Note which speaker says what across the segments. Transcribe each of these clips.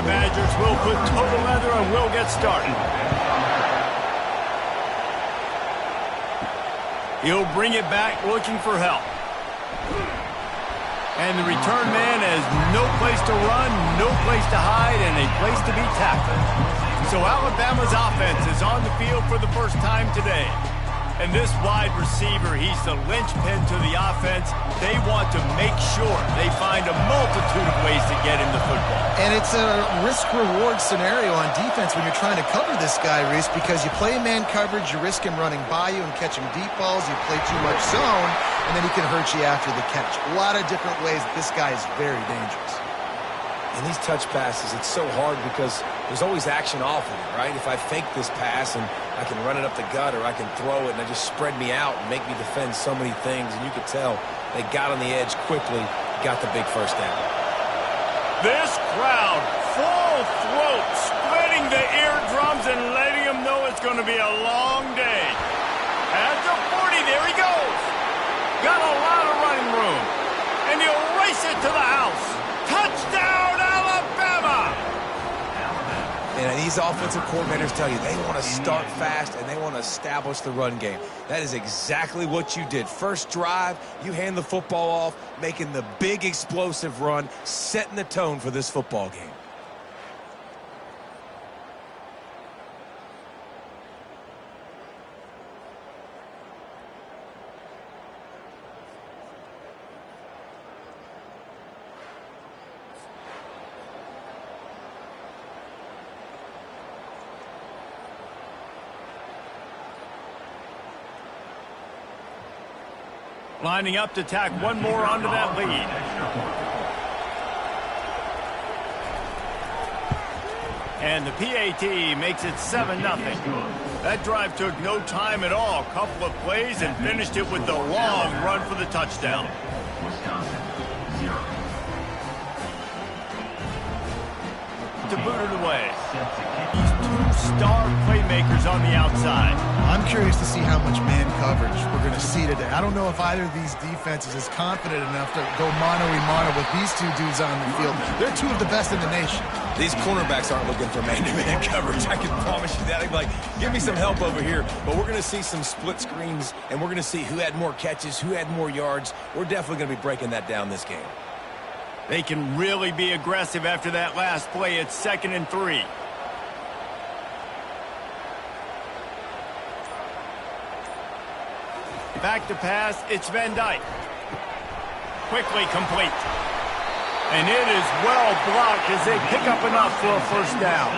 Speaker 1: Badgers will put total leather and will get started. He'll bring it back looking for help. And the return man has no place to run, no place to hide, and a place to be tackled. So Alabama's offense is on the field for the first time today. And this wide receiver, he's the linchpin to the offense. They want to make sure they find a multitude of ways to get him the football.
Speaker 2: And it's a risk-reward scenario on defense when you're trying to cover this guy, Reese, because you play man coverage, you risk him running by you and catching deep balls. You play too much zone, and then he can hurt you after the catch. A lot of different ways. This guy is very dangerous.
Speaker 3: And these touch passes, it's so hard because there's always action off of it, right? If I fake this pass and I can run it up the gut or I can throw it and it just spread me out and make me defend so many things. And you could tell they got on the edge quickly, got the big first down.
Speaker 1: This crowd, full throat, splitting the eardrums and letting them know it's going to be a long day. At the 40, there he goes. Got a lot of running room. And he'll race it to the house. Touchdown, Alabama!
Speaker 3: And these offensive coordinators tell you they want to start fast and they want to establish the run game. That is exactly what you did. First drive, you hand the football off, making the big explosive run, setting the tone for this football game.
Speaker 1: Lining up to tack one more onto that lead. And the PAT makes it 7-0. That drive took no time at all. A couple of plays and finished it with the long run for the touchdown. To boot it away. These two star playmakers on the outside.
Speaker 2: I'm curious to see how much man coverage we're going to see today. I don't know if either of these defenses is confident enough to go mano-a-mano with these two dudes on the field. They're two of the best in the nation.
Speaker 3: These cornerbacks aren't looking for man-to-man coverage. I can promise you that. They're like, give me some help over here. But we're going to see some split screens, and we're going to see who had more catches, who had more yards. We're definitely going to be breaking that down this game.
Speaker 1: They can really be aggressive after that last play. It's 2nd and 3. Back to pass, it's Van Dyke. Quickly complete. And it is well blocked as they pick up enough for a first down.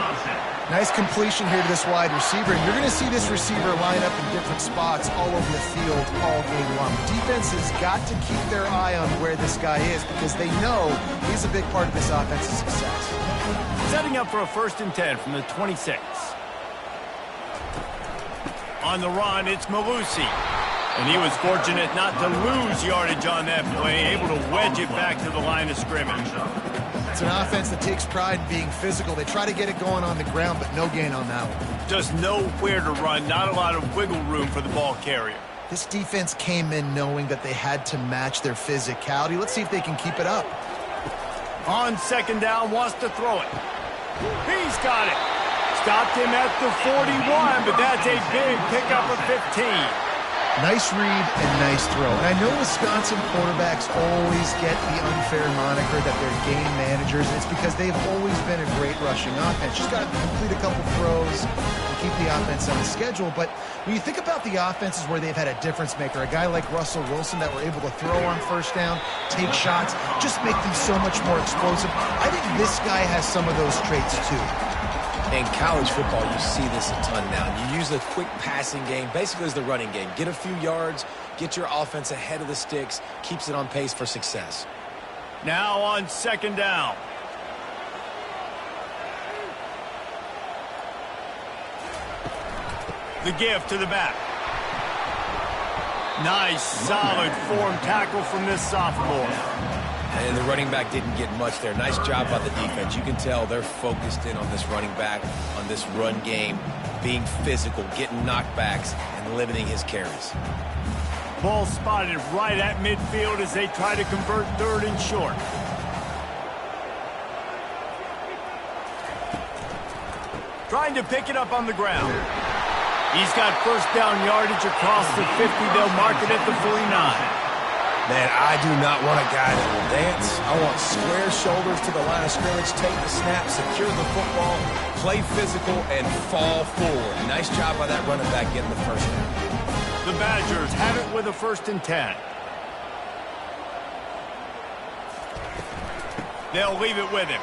Speaker 2: Nice completion here to this wide receiver. And you're going to see this receiver line up in different spots all over the field all game long. Defense has got to keep their eye on where this guy is because they know he's a big part of this offense's success.
Speaker 1: Setting up for a 1st and 10 from the 26. On the run, it's Malusi. And he was fortunate not to lose yardage on that play, able to wedge it back to the line of scrimmage.
Speaker 2: It's an offense that takes pride in being physical. They try to get it going on the ground, but no gain on that one.
Speaker 1: Just nowhere to run, not a lot of wiggle room for the ball carrier.
Speaker 2: This defense came in knowing that they had to match their physicality. Let's see if they can keep it up.
Speaker 1: On 2nd down, wants to throw it. He's got it. Stopped him at the 41, but that's a big pickup of 15.
Speaker 2: Nice read and nice throw. And I know Wisconsin quarterbacks always get the unfair moniker that they're game managers. And it's because they've always been a great rushing offense. Just got to complete a couple throws and keep the offense on the schedule. But when you think about the offenses where they've had a difference maker, a guy like Russell Wilson that were able to throw on first down, take shots, just make them so much more explosive. I think this guy has some of those traits too.
Speaker 3: In college football, you see this a ton now. You use a quick passing game, basically as the running game. Get a few yards, get your offense ahead of the sticks, keeps it on pace for success.
Speaker 1: Now on 2nd down. The give to the back. Nice, solid form tackle from this sophomore.
Speaker 3: And the running back didn't get much there. Nice job by the defense. You can tell they're focused in on this running back, on this run game, being physical, getting knockbacks, and limiting his carries.
Speaker 1: Ball spotted right at midfield as they try to convert 3rd and short. trying to pick it up on the ground. He's got first down yardage across the 50. They'll mark it at the 49.
Speaker 3: Man, I do not want a guy that will dance. I want square shoulders to the line of scrimmage, take the snap, secure the football, play physical, and fall forward. Nice job by that running back getting the first down.
Speaker 1: The Badgers have it with a 1st and 10. They'll leave it with him.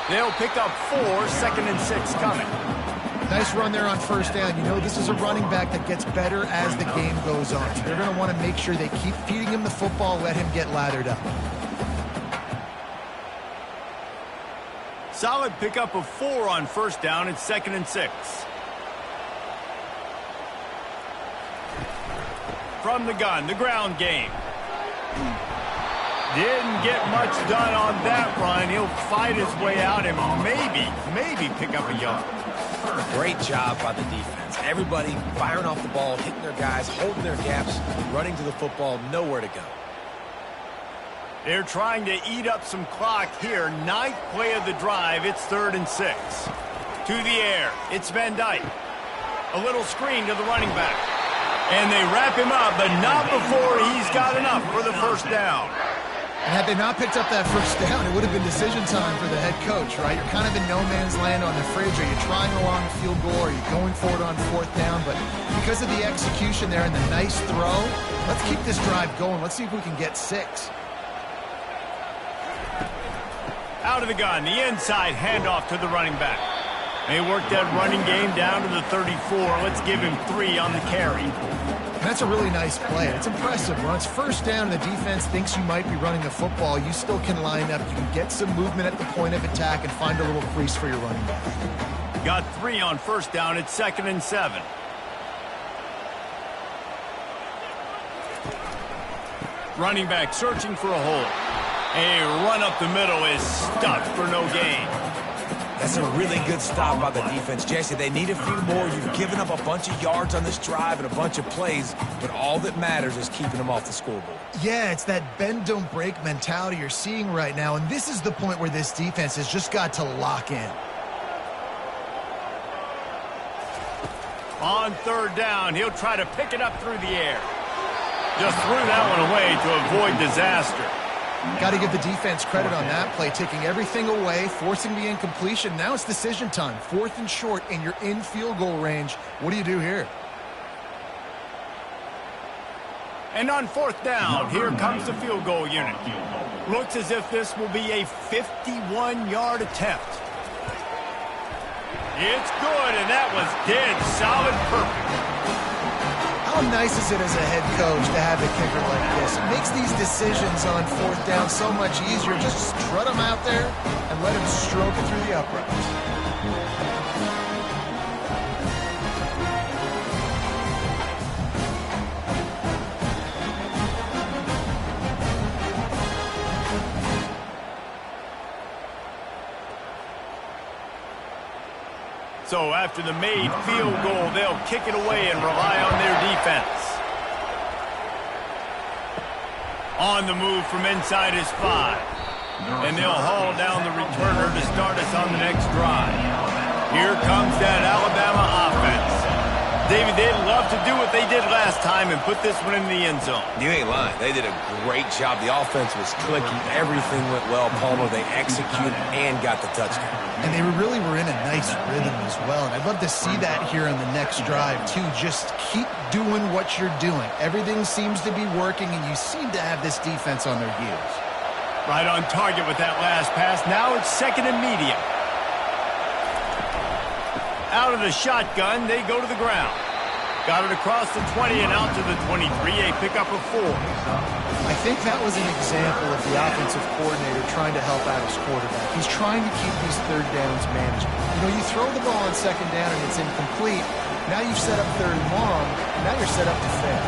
Speaker 1: They'll pick up 4, 2nd and 6 coming.
Speaker 2: Nice run there on first down. You know, this is a running back that gets better as the game goes on. So they're going to want to make sure they keep feeding him the football, let him get lathered up.
Speaker 1: Solid pickup of 4 on first down. It's 2nd and 6. From the gun, the ground game. Didn't get much done on that run. He'll fight his way out and maybe pick up a yard.
Speaker 3: Great job by the defense. Everybody firing off the ball, hitting their guys, holding their gaps, running to the football, nowhere to go.
Speaker 1: They're trying to eat up some clock here. 9th play of the drive. It's 3rd and 6. To the air. It's Van Dyke. A little screen to the running back. And they wrap him up, but not before he's got enough for the first down.
Speaker 2: And had they not picked up that first down, it would have been decision time for the head coach, right? You're kind of in no man's land on the fridge. Are you trying along the field goal? Are you going for it on 4th down? But because of the execution there and the nice throw, let's keep this drive going. Let's see if we can get 6.
Speaker 1: Out of the gun, the inside handoff to the running back. They work that running game down to the 34. Let's give him 3 on the carry.
Speaker 2: That's a really nice play. It's impressive. When it's first down and the defense thinks you might be running the football, you still can line up. You can get some movement at the point of attack and find a little crease for your running back.
Speaker 1: Got 3 on first down. It's 2nd and 7. Running back searching for a hole. A run up the middle is stuck for no gain.
Speaker 3: That's a really good stop by the defense, Jesse. They need a few more. You've given up a bunch of yards on this drive and a bunch of plays, but all that matters is keeping them off the scoreboard.
Speaker 2: Yeah, it's that bend, don't break mentality you're seeing right now, and this is the point where this defense has just got to lock in.
Speaker 1: On 3rd down, he'll try to pick it up through the air. Just threw that one away to avoid disaster.
Speaker 2: Got to give the defense credit on that play, taking everything away, forcing the incompletion. Now it's decision time. 4th and short, and you're in field goal range. What do you do here?
Speaker 1: And on 4th down, here comes the field goal unit. Looks as if this will be a 51-yard attempt. It's good, and that was dead solid perfect.
Speaker 2: How nice is it as a head coach to have a kicker like this? It makes these decisions on 4th down so much easier. Just strut him out there and let him stroke it through the uprights.
Speaker 1: So after the made field goal, they'll kick it away and rely on their defense. On the move from inside his 5. And they'll haul down the returner to start us on the next drive. Here comes that Alabama offense. David, they'd love to do what they did last time and put this one in the end zone.
Speaker 3: You ain't lying. They did a great job. The offense was clicking. Everything went well, Palmer. They executed and got the touchdown.
Speaker 2: And they really were in a nice rhythm as well. And I'd love to see that here on the next drive, too. Just keep doing what you're doing. Everything seems to be working, and you seem to have this defense on their heels.
Speaker 1: Right on target with that last pass. Now it's 2nd and medium. Out of the shotgun, they go to the ground. Got it across the 20 and out to the 23, a pickup of 4.
Speaker 2: I think that was an example of the offensive coordinator trying to help out his quarterback. He's trying to keep these 3rd downs manageable. You know, you throw the ball on 2nd down and it's incomplete. Now you've set up 3rd and long. Now you're set up to fail.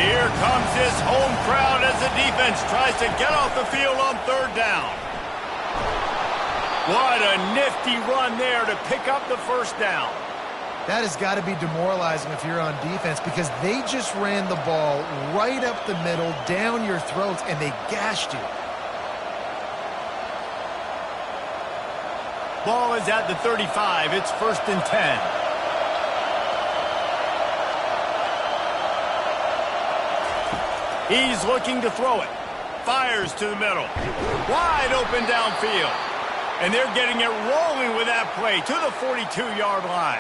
Speaker 1: Here comes his home crowd as the defense tries to get off the field on 3rd down. What a nifty run there to pick up the first down.
Speaker 2: That has got to be demoralizing if you're on defense, because they just ran the ball right up the middle, down your throats, and they gashed you.
Speaker 1: Ball is at the 35. It's 1st and 10. He's looking to throw it. Fires to the middle. Wide open downfield. And they're getting it rolling with that play to the 42-yard line.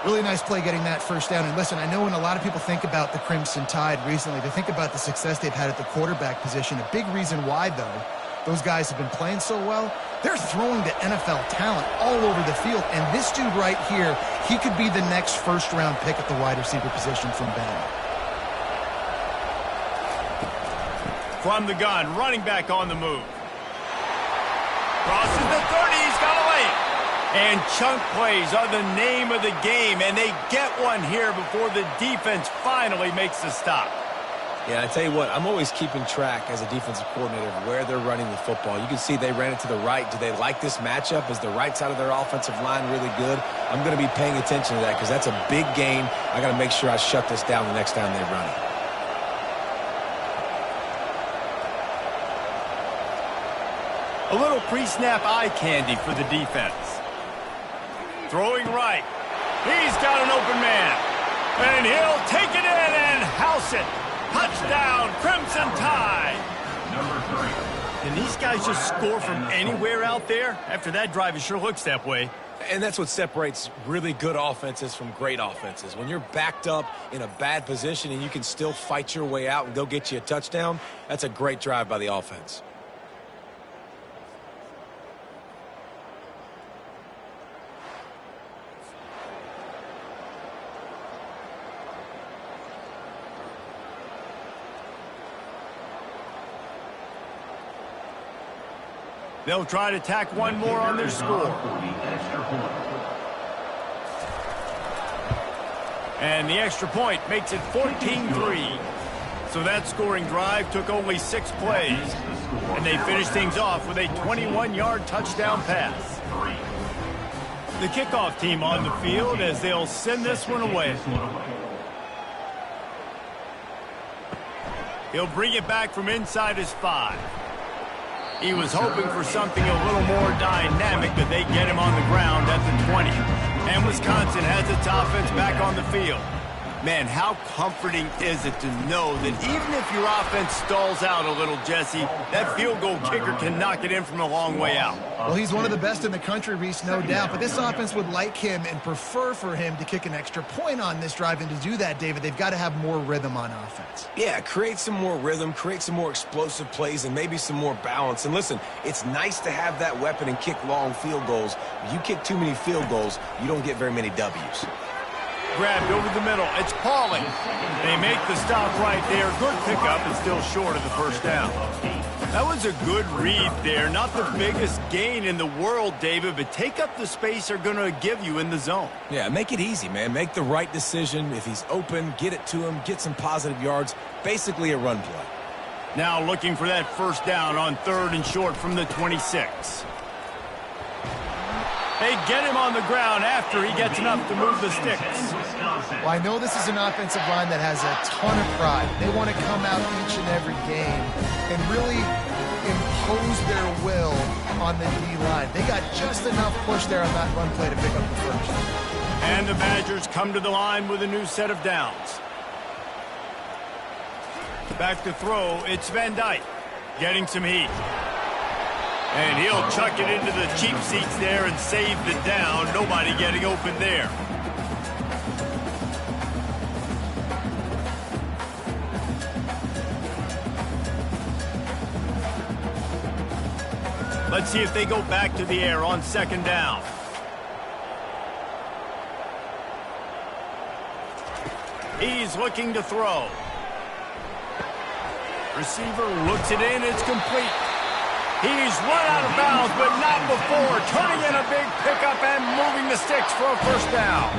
Speaker 2: Really nice play getting that first down. And listen, I know when a lot of people think about the Crimson Tide recently, they think about the success they've had at the quarterback position. A big reason why, though, those guys have been playing so well, they're throwing to NFL talent all over the field. And this dude right here, he could be the next first-round pick at the wide receiver position from Bama.
Speaker 1: From the gun, running back on the move. Crosses the 30, he's got a lane. And chunk plays are the name of the game, and they get one here before the defense finally makes the stop.
Speaker 3: Yeah, I tell you what, I'm always keeping track as a defensive coordinator of where they're running the football. You can see they ran it to the right. Do they like this matchup? Is the right side of their offensive line really good? I'm going to be paying attention to that because that's a big gain. I got to make sure I shut this down the next time they run it.
Speaker 1: A little pre-snap eye candy for the defense. Throwing right. He's got an open man. And he'll take it in and house it. Touchdown, Crimson Tide.
Speaker 4: Number 3.
Speaker 1: Can these guys just score from anywhere out there? After that drive, it sure looks that way.
Speaker 3: And that's what separates really good offenses from great offenses. When you're backed up in a bad position and you can still fight your way out and go get you a touchdown, that's a great drive by the offense.
Speaker 1: They'll try to tack one more on their score. And the extra point makes it 14-3. So that scoring drive took only 6 plays. And they finished things off with a 21-yard touchdown pass. The kickoff team on the field as they'll send this one away. He'll bring it back from inside his 5. He was hoping for something a little more dynamic, but they get him on the ground at the 20. And Wisconsin has its offense back on the field. Man, how comforting is it to know that even if your offense stalls out a little, Jesse, that field goal kicker can knock it in from a long way out.
Speaker 2: Well, he's one of the best in the country, Reese, no doubt. But this offense would like him and prefer for him to kick an extra point on this drive. And to do that, David, they've got to have more rhythm on offense.
Speaker 3: Yeah, create some more rhythm, create some more explosive plays, and maybe some more balance. And listen, it's nice to have that weapon and kick long field goals. If you kick too many field goals, you don't get very many W's.
Speaker 1: Grabbed over the middle. It's Pauling. They make the stop right there. Good pickup and still short of the first down. That was a good read there. Not the biggest gain in the world, David, but take up the space they're going to give you in the zone.
Speaker 3: Yeah, make it easy, man. Make the right decision. If he's open, get it to him, get some positive yards. Basically a run play.
Speaker 1: Now looking for that first down on 3rd and short from the 26. They get him on the ground after he gets enough to move the sticks.
Speaker 2: Well, I know this is an offensive line that has a ton of pride. They want to come out each and every game and really impose their will on the D-line. They got just enough push there on that run play to pick up the first.
Speaker 1: And the Badgers come to the line with a new set of downs. Back to throw, it's Van Dyke getting some heat. And he'll chuck it into the cheap seats there and save the down. Nobody getting open there. Let's see if they go back to the air on 2nd down. He's looking to throw. Receiver looks it in. It's complete. He's run out of bounds, but not before. Turning in a big pickup and moving the sticks for a first down.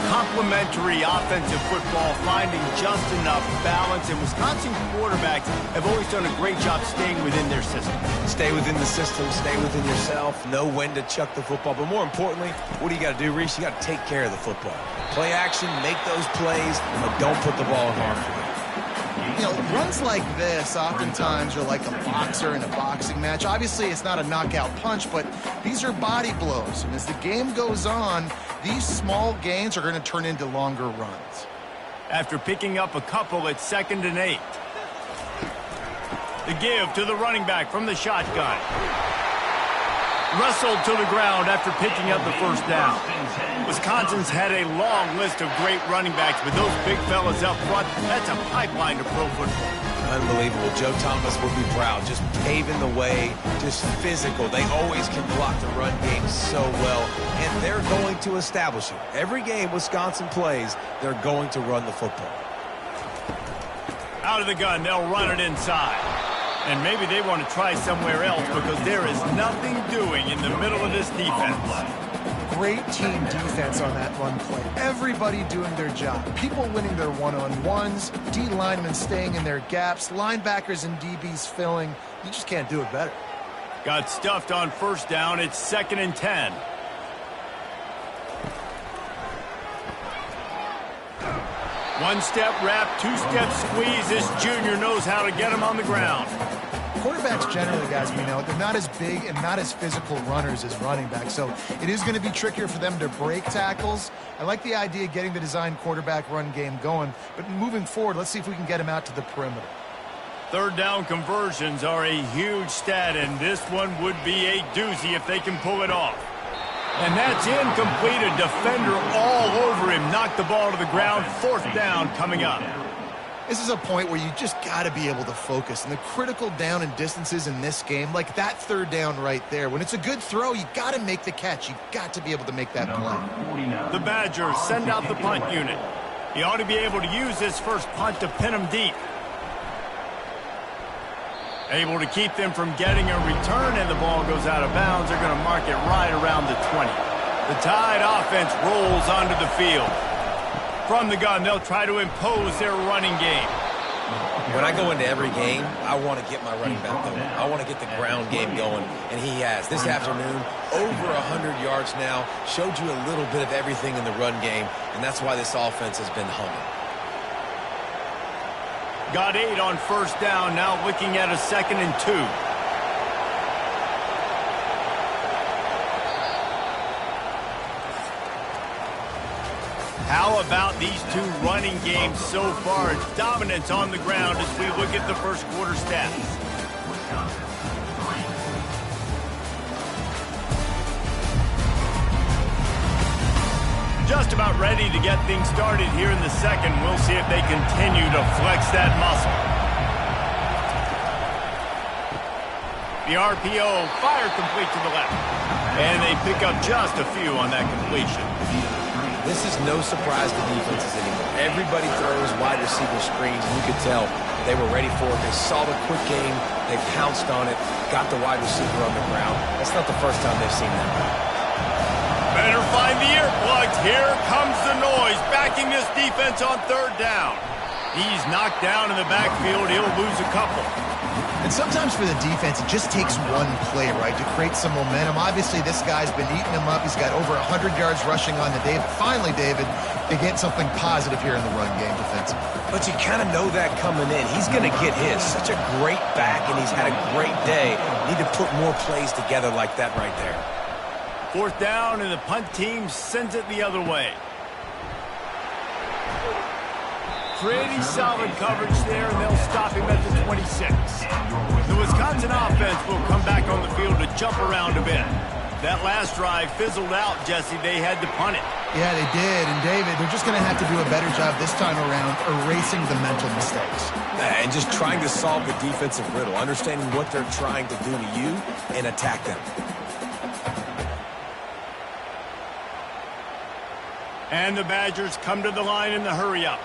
Speaker 1: Complementary offensive football, finding just enough balance. And Wisconsin quarterbacks have always done a great job staying within their system.
Speaker 3: Stay within the system, stay within yourself, know when to chuck the football. But more importantly, what do you got to do, Reese? You got to take care of the football. Play action, make those plays, but don't put the ball in harm's way.
Speaker 2: You know, runs like this oftentimes are like a boxer in a boxing match. Obviously, it's not a knockout punch, but these are body blows. And as the game goes on, these small gains are going to turn into longer runs.
Speaker 1: After picking up a couple, it's 2nd and 8. The give to the running back from the shotgun. Wrestled to the ground after picking up the first down. Wisconsin's had a long list of great running backs, but those big fellas up front, that's a pipeline to pro football.
Speaker 3: Unbelievable. Joe Thomas will be proud. Just paving the way, just physical. They always can block the run game so well, and they're going to establish it. Every game Wisconsin plays, they're going to run the football.
Speaker 1: Out of the gun, they'll run it inside. And maybe they want to try somewhere else because there is nothing doing in the middle of this defense.
Speaker 2: Great team defense on that run play. Everybody doing their job. People winning their one-on-ones, D linemen staying in their gaps, linebackers and DBs filling. You just can't do it better.
Speaker 1: Got stuffed on first down. It's 2nd and 10. One-step wrap, two-step squeeze. This junior knows how to get him on the ground.
Speaker 2: Quarterbacks generally, guys, we know, they're not as big and not as physical runners as running backs, so it is going to be trickier for them to break tackles. I like the idea of getting the design quarterback run game going, but moving forward, let's see if we can get him out to the perimeter.
Speaker 1: 3rd down conversions are a huge stat, and this one would be a doozy if they can pull it off. And that's incomplete. A defender all over him. Knocked the ball to the ground. 4th down coming up.
Speaker 2: This is a point where you just got to be able to focus. And the critical down and distances in this game, like that 3rd down right there, when it's a good throw, you got to make the catch. You got to be able to make that play.
Speaker 1: The Badgers send out the punt unit. He ought to be able to use this first punt to pin him deep. Able to keep them from getting a return, and the ball goes out of bounds. They're going to mark it right around the 20. The Tide offense rolls onto the field. From the gun, they'll try to impose their running game.
Speaker 3: When I go into every game, I want to get my running back going. I want to get the ground game going, and he has. This afternoon, over 100 yards now, showed you a little bit of everything in the run game, and that's why this offense has been humming.
Speaker 1: Got 8 on first down, now looking at a 2nd and 2. How about these two running games so far? Dominance on the ground as we look at the first quarter stats. Just about ready to get things started here in the second. We'll see if they continue to flex that muscle. The RPO fired complete to the left. And they pick up just a few on that completion.
Speaker 3: This is no surprise to defenses anymore. Everybody throws wide receiver screens, and you could tell they were ready for it. They saw the quick game. They pounced on it, got the wide receiver on the ground. That's not the first time they've seen that.
Speaker 1: Better find the earplugs. Here comes the noise, backing this defense on 3rd down. He's knocked down in the backfield. He'll lose a couple.
Speaker 2: And sometimes for the defense, it just takes one play, right, to create some momentum. Obviously, this guy's been eating him up. He's got over 100 yards rushing on the day. But finally, David, they get something positive here in the run game defensively.
Speaker 3: But you kind of know that coming in. He's going to get his. Such a great back, and he's had a great day. Need to put more plays together like that right there.
Speaker 1: 4th down, and the punt team sends it the other way. Pretty solid coverage there, and they'll stop him at the 26. The Wisconsin offense will come back on the field to jump around a bit. That last drive fizzled out, Jesse. They had to punt it.
Speaker 2: Yeah, they did. And, David, they're just going to have to do a better job this time around erasing the mental mistakes.
Speaker 3: And just trying to solve the defensive riddle, understanding what they're trying to do to you and attack them.
Speaker 1: And the Badgers come to the line in the hurry-up.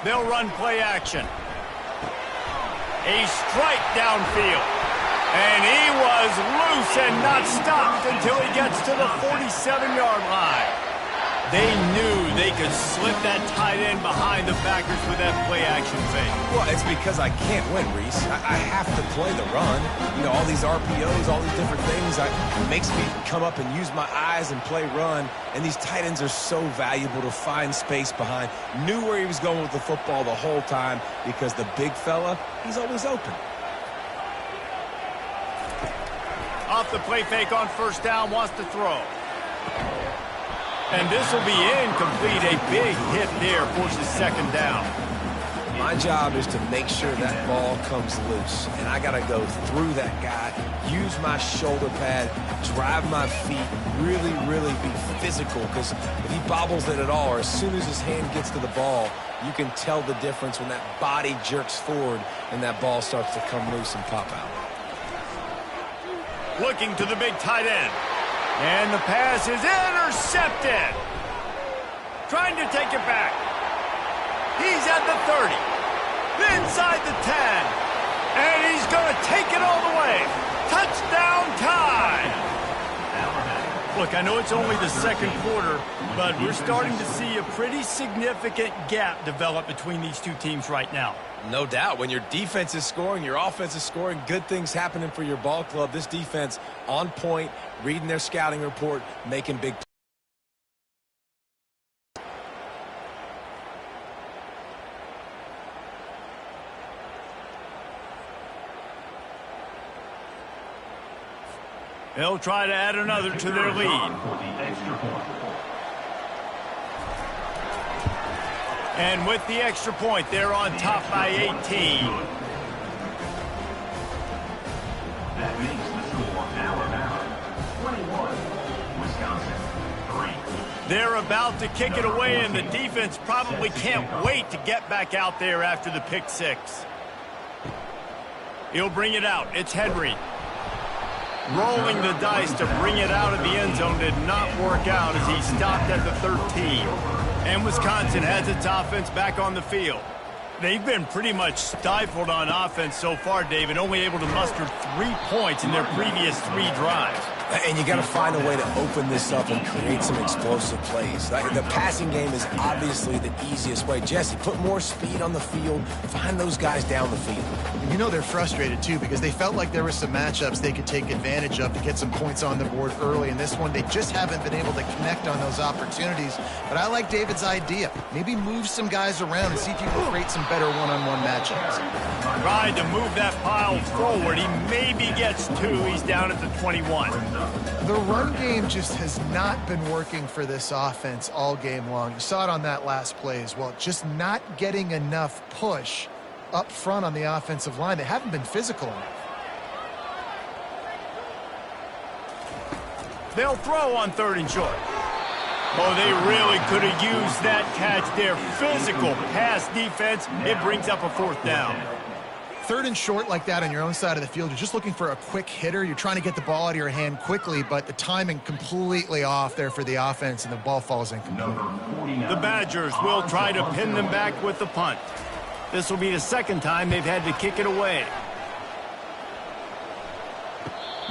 Speaker 1: They'll run play action. A strike downfield. And he was loose and not stopped until he gets to the 47-yard line. They knew they could slip that tight end behind the backers with that play-action fake.
Speaker 3: Well, it's because I can't win, Reese. I have to play the run. You know, all these RPOs, all these different things. It makes me come up and use my eyes and play run. And these tight ends are so valuable to find space behind. Knew where he was going with the football the whole time because the big fella, he's always open.
Speaker 1: Off the play fake on first down, wants to throw. And this will be incomplete. A big hit there, forces second down.
Speaker 3: My job is to make sure that ball comes loose. And I got to go through that guy, use my shoulder pad, drive my feet, really, really be physical. Because if he bobbles it at all, or as soon as his hand gets to the ball, you can tell the difference when that body jerks forward and that ball starts to come loose and pop out.
Speaker 1: Looking to the big tight end. And the pass is intercepted. Trying to take it back. He's at the 30. Inside the 10. And he's going to take it all the way. Touchdown time. Look, I know it's only the second quarter, but we're starting to see a pretty significant gap develop between these two teams right now.
Speaker 3: No doubt. When your defense is scoring, your offense is scoring, good things happening for your ball club. This defense on point, reading their scouting report, making big plays.
Speaker 1: They'll try to add another to their lead. And with the extra point, they're on top by 18.
Speaker 4: That makes the score Alabama 21, Wisconsin 3.
Speaker 1: They're about to kick it away, and the defense probably can't wait to get back out there after the pick six. He'll bring it out. It's Henry. Rolling the dice to bring it out of the end zone did not work out as he stopped at the 13. And Wisconsin has its offense back on the field. They've been pretty much stifled on offense so far, David, only able to muster 3 points in their previous 3 drives.
Speaker 3: And you got to find a way to open this up and create some explosive plays. The passing game is obviously the easiest way. Jesse, put more speed on the field. Find those guys down the field.
Speaker 2: And you know they're frustrated, too, because they felt like there were some matchups they could take advantage of to get some points on the board early. In this one, they just haven't been able to connect on those opportunities. But I like David's idea. Maybe move some guys around and see if you can create some better one-on-one matchups.
Speaker 1: Tried to move that pile forward. He maybe gets 2. He's down at the 21.
Speaker 2: The run game just has not been working for this offense all game long. You saw it on that last play as well. Just not getting enough push up front on the offensive line. They haven't been physical enough.
Speaker 1: They'll throw on 3rd and short. Oh, they really could have used that catch there. Physical pass defense. It brings up a 4th down.
Speaker 2: 3rd and short like that on your own side of the field. You're just looking for a quick hitter. You're trying to get the ball out of your hand quickly, but the timing completely off there for the offense, and the ball falls incomplete.
Speaker 1: The Badgers will try to pin them back with the punt. This will be the second time they've had to kick it away.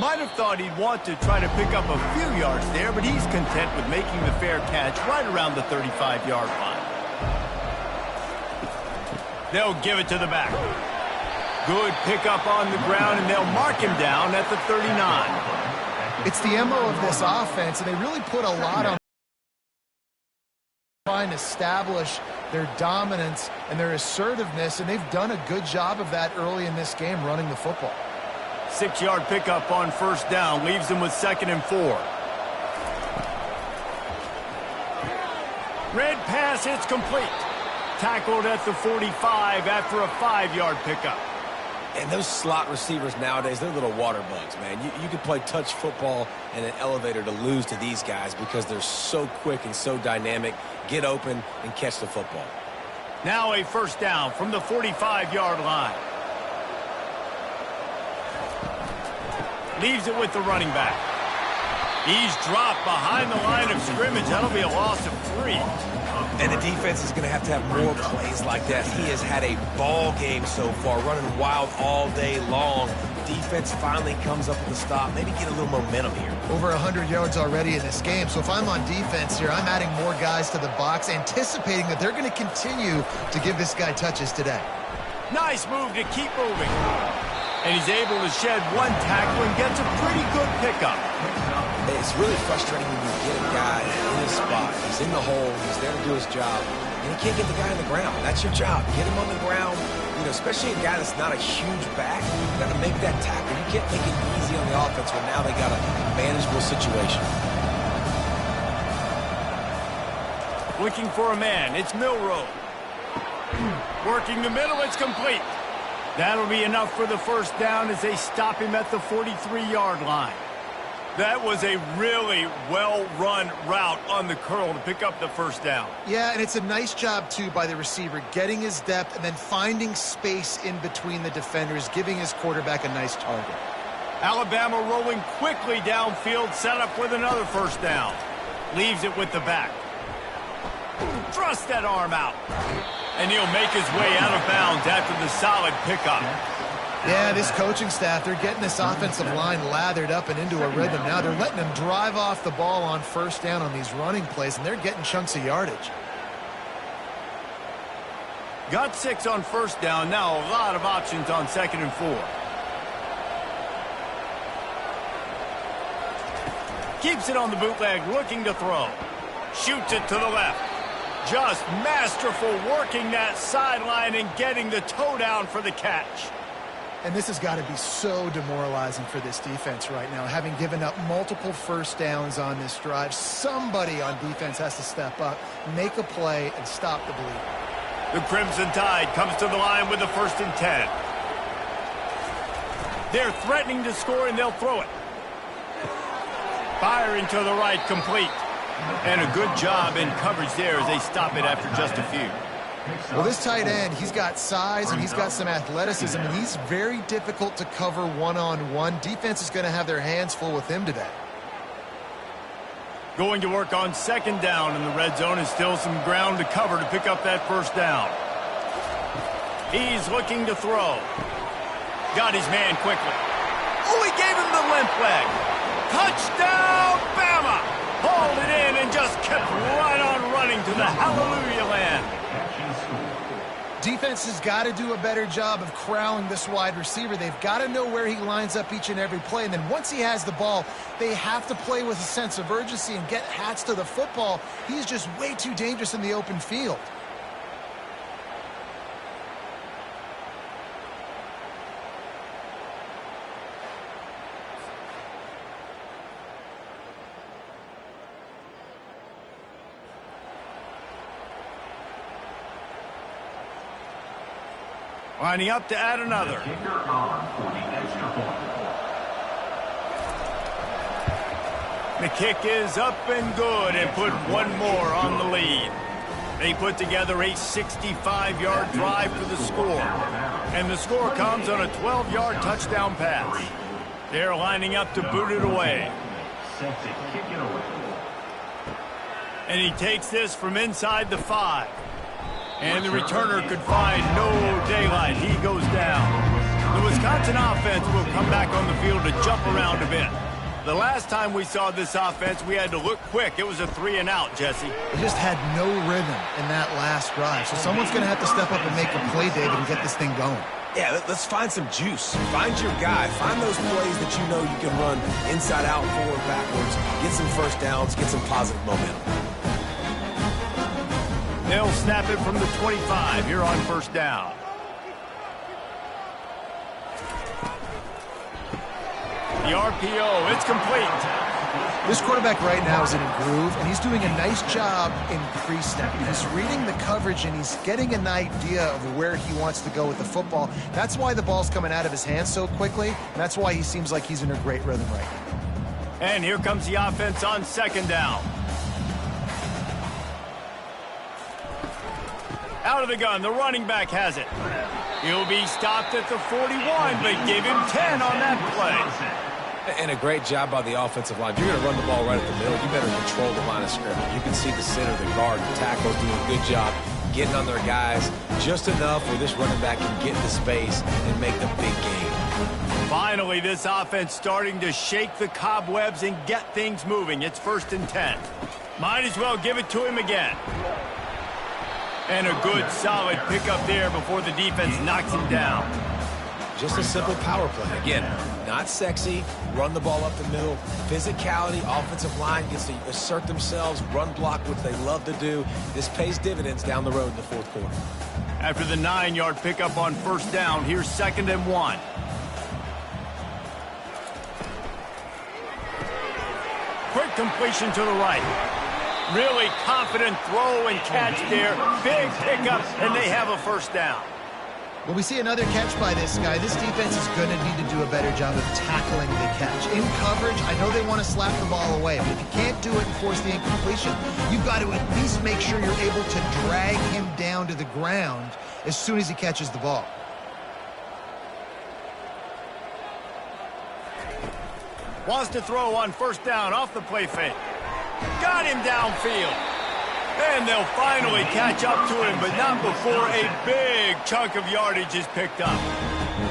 Speaker 1: Might have thought he'd want to try to pick up a few yards there, but he's content with making the fair catch right around the 35-yard line. They'll give it to the back. Good pickup on the ground, and they'll mark him down at the 39.
Speaker 2: It's the MO of this offense, and they really put a lot on trying to establish their dominance and their assertiveness, and they've done a good job of that early in this game running the football.
Speaker 1: 6-yard pickup on 1st down leaves them with 2nd and 4. Red pass, it's complete. Tackled at the 45 after a 5-yard pickup.
Speaker 3: And those slot receivers nowadays, they're little water bugs, man. You can play touch football in an elevator to lose to these guys because they're so quick and so dynamic. Get open and catch the football.
Speaker 1: Now a 1st down from the 45-yard line. Leaves it with the running back. He's dropped behind the line of scrimmage. That'll be a loss of 3.
Speaker 3: And the defense is going to have more plays like that. He has had a ball game so far, running wild all day long. defense finally comes up with a stop, maybe get a little momentum here.
Speaker 2: Over 100 yards already in this game. So if I'm on defense here, I'm adding more guys to the box, anticipating that they're going to continue to give this guy touches today.
Speaker 1: Nice move to keep moving. And he's able to shed one tackle and gets a pretty good pickup.
Speaker 3: It's really frustrating when you get a guy in his spot. He's in the hole. He's there to do his job. And you can't get the guy on the ground. That's your job. Get him on the ground. You know, especially a guy that's not a huge back. You got to make that tackle. You can't make it easy on the offense when now they got a manageable situation.
Speaker 1: Looking for a man. It's Milroe. Working the middle. It's complete. That'll be enough for the first down as they stop him at the 43-yard line. That was a really well-run route on the curl to pick up the first down.
Speaker 2: Yeah, and it's a nice job, too, by the receiver, getting his depth and then finding space in between the defenders, giving his quarterback a nice target.
Speaker 1: Alabama rolling quickly downfield, set up with another first down. Leaves it with the back. Thrust that arm out. And he'll make his way out of bounds after the solid pickup.
Speaker 2: Yeah, this coaching staff, they're getting this offensive line lathered up and into a rhythm now. They're letting them drive off the ball on first down on these running plays, and they're getting chunks of yardage.
Speaker 1: Got 6 on first down. Now a lot of options on 2nd and 4. Keeps it on the bootleg, looking to throw. Shoots it to the left. Just masterful working that sideline and getting the toe down for the catch.
Speaker 2: And this has got to be so demoralizing for this defense right now, having given up multiple first downs on this drive. Somebody on defense has to step up, make a play, and stop the bleed.
Speaker 1: The Crimson Tide comes to the line with the 1st and 10. They're threatening to score, and they'll throw it. Firing to the right, complete. And a good job in coverage there as they stop it after just a few.
Speaker 2: Well, this tight end, he's got size and he's got some athleticism, and he's very difficult to cover one-on-one. Defense is going to have their hands full with him today.
Speaker 1: Going to work on 2nd down in the red zone, and still some ground to cover to pick up that first down. He's looking to throw. Got his man quickly. Oh, he gave him the limp leg. Touchdown, Bama! Hauled it in and just kept right on running to the hallelujah land.
Speaker 2: Defense has got to do a better job of corralling this wide receiver. They've got to know where he lines up each and every play. And then once he has the ball, they have to play with a sense of urgency and get hats to the football. He's just way too dangerous in the open field.
Speaker 1: Lining up to add another. The kick is up and good and put one more on the lead. They put together a 65-yard drive for the score. And the score comes on a 12-yard touchdown pass. They're lining up to boot it away. And he takes this from inside the 5. And the returner could find no daylight. He goes down. The Wisconsin offense will come back on the field to jump around a bit. The last time we saw this offense, we had to look quick. It was a 3-and-out, Jesse.
Speaker 2: They just had no rhythm in that last drive. So someone's going to have to step up and make a play, David, and get this thing going.
Speaker 3: Yeah, let's find some juice. Find your guy. Find those plays that you know you can run inside out, forward, backwards. Get some first downs. Get some positive momentum.
Speaker 1: They'll snap it from the 25 here on first down. The RPO, it's complete.
Speaker 2: This quarterback right now is in a groove, and he's doing a nice job in pre-snap. He's reading the coverage, and he's getting an idea of where he wants to go with the football. That's why the ball's coming out of his hands so quickly, and that's why he seems like he's in a great rhythm right now.
Speaker 1: And here comes the offense on 2nd down. Out of the gun, the running back has it. He'll be stopped at the 41, but give him 10 on that play.
Speaker 3: And a great job by the offensive line. If you're going to run the ball right at the middle, you better control the line of scrimmage. You can see the center, the guard, the tackles doing a good job getting on their guys just enough where this running back can get into space and make the big game.
Speaker 1: Finally, this offense starting to shake the cobwebs and get things moving. It's 1st and 10. Might as well give it to him again. And a good, solid pickup there before the defense knocks him down.
Speaker 3: Just a simple power play. Again, not sexy, run the ball up the middle. Physicality, offensive line gets to assert themselves, run block, which they love to do. This pays dividends down the road in the 4th quarter.
Speaker 1: After the 9-yard pickup on 1st down, here's 2nd and 1. Quick completion to the right. Really confident throw and catch there. Big pickup, and they have a 1st down.
Speaker 2: Well, we see another catch by this guy. This defense is going to need to do a better job of tackling the catch. In coverage, I know they want to slap the ball away, but if you can't do it and force the incompletion, you've got to at least make sure you're able to drag him down to the ground as soon as he catches the ball.
Speaker 1: Wants to throw on 1st down off the play fake. Got him downfield. And they'll finally catch up to him, but not before a big chunk of yardage is picked up.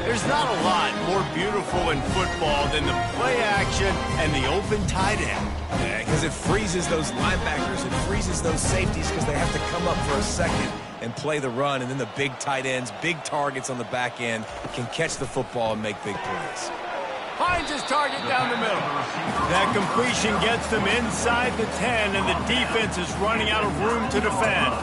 Speaker 1: There's not a lot more beautiful in football than the play action and the open tight end.
Speaker 3: Yeah, because it freezes those linebackers. It freezes those safeties because they have to come up for a second and play the run. And then the big tight ends, big targets on the back end can catch the football and make big plays.
Speaker 1: Finds his target down the middle. That completion gets them inside the 10, and the defense is running out of room to defend.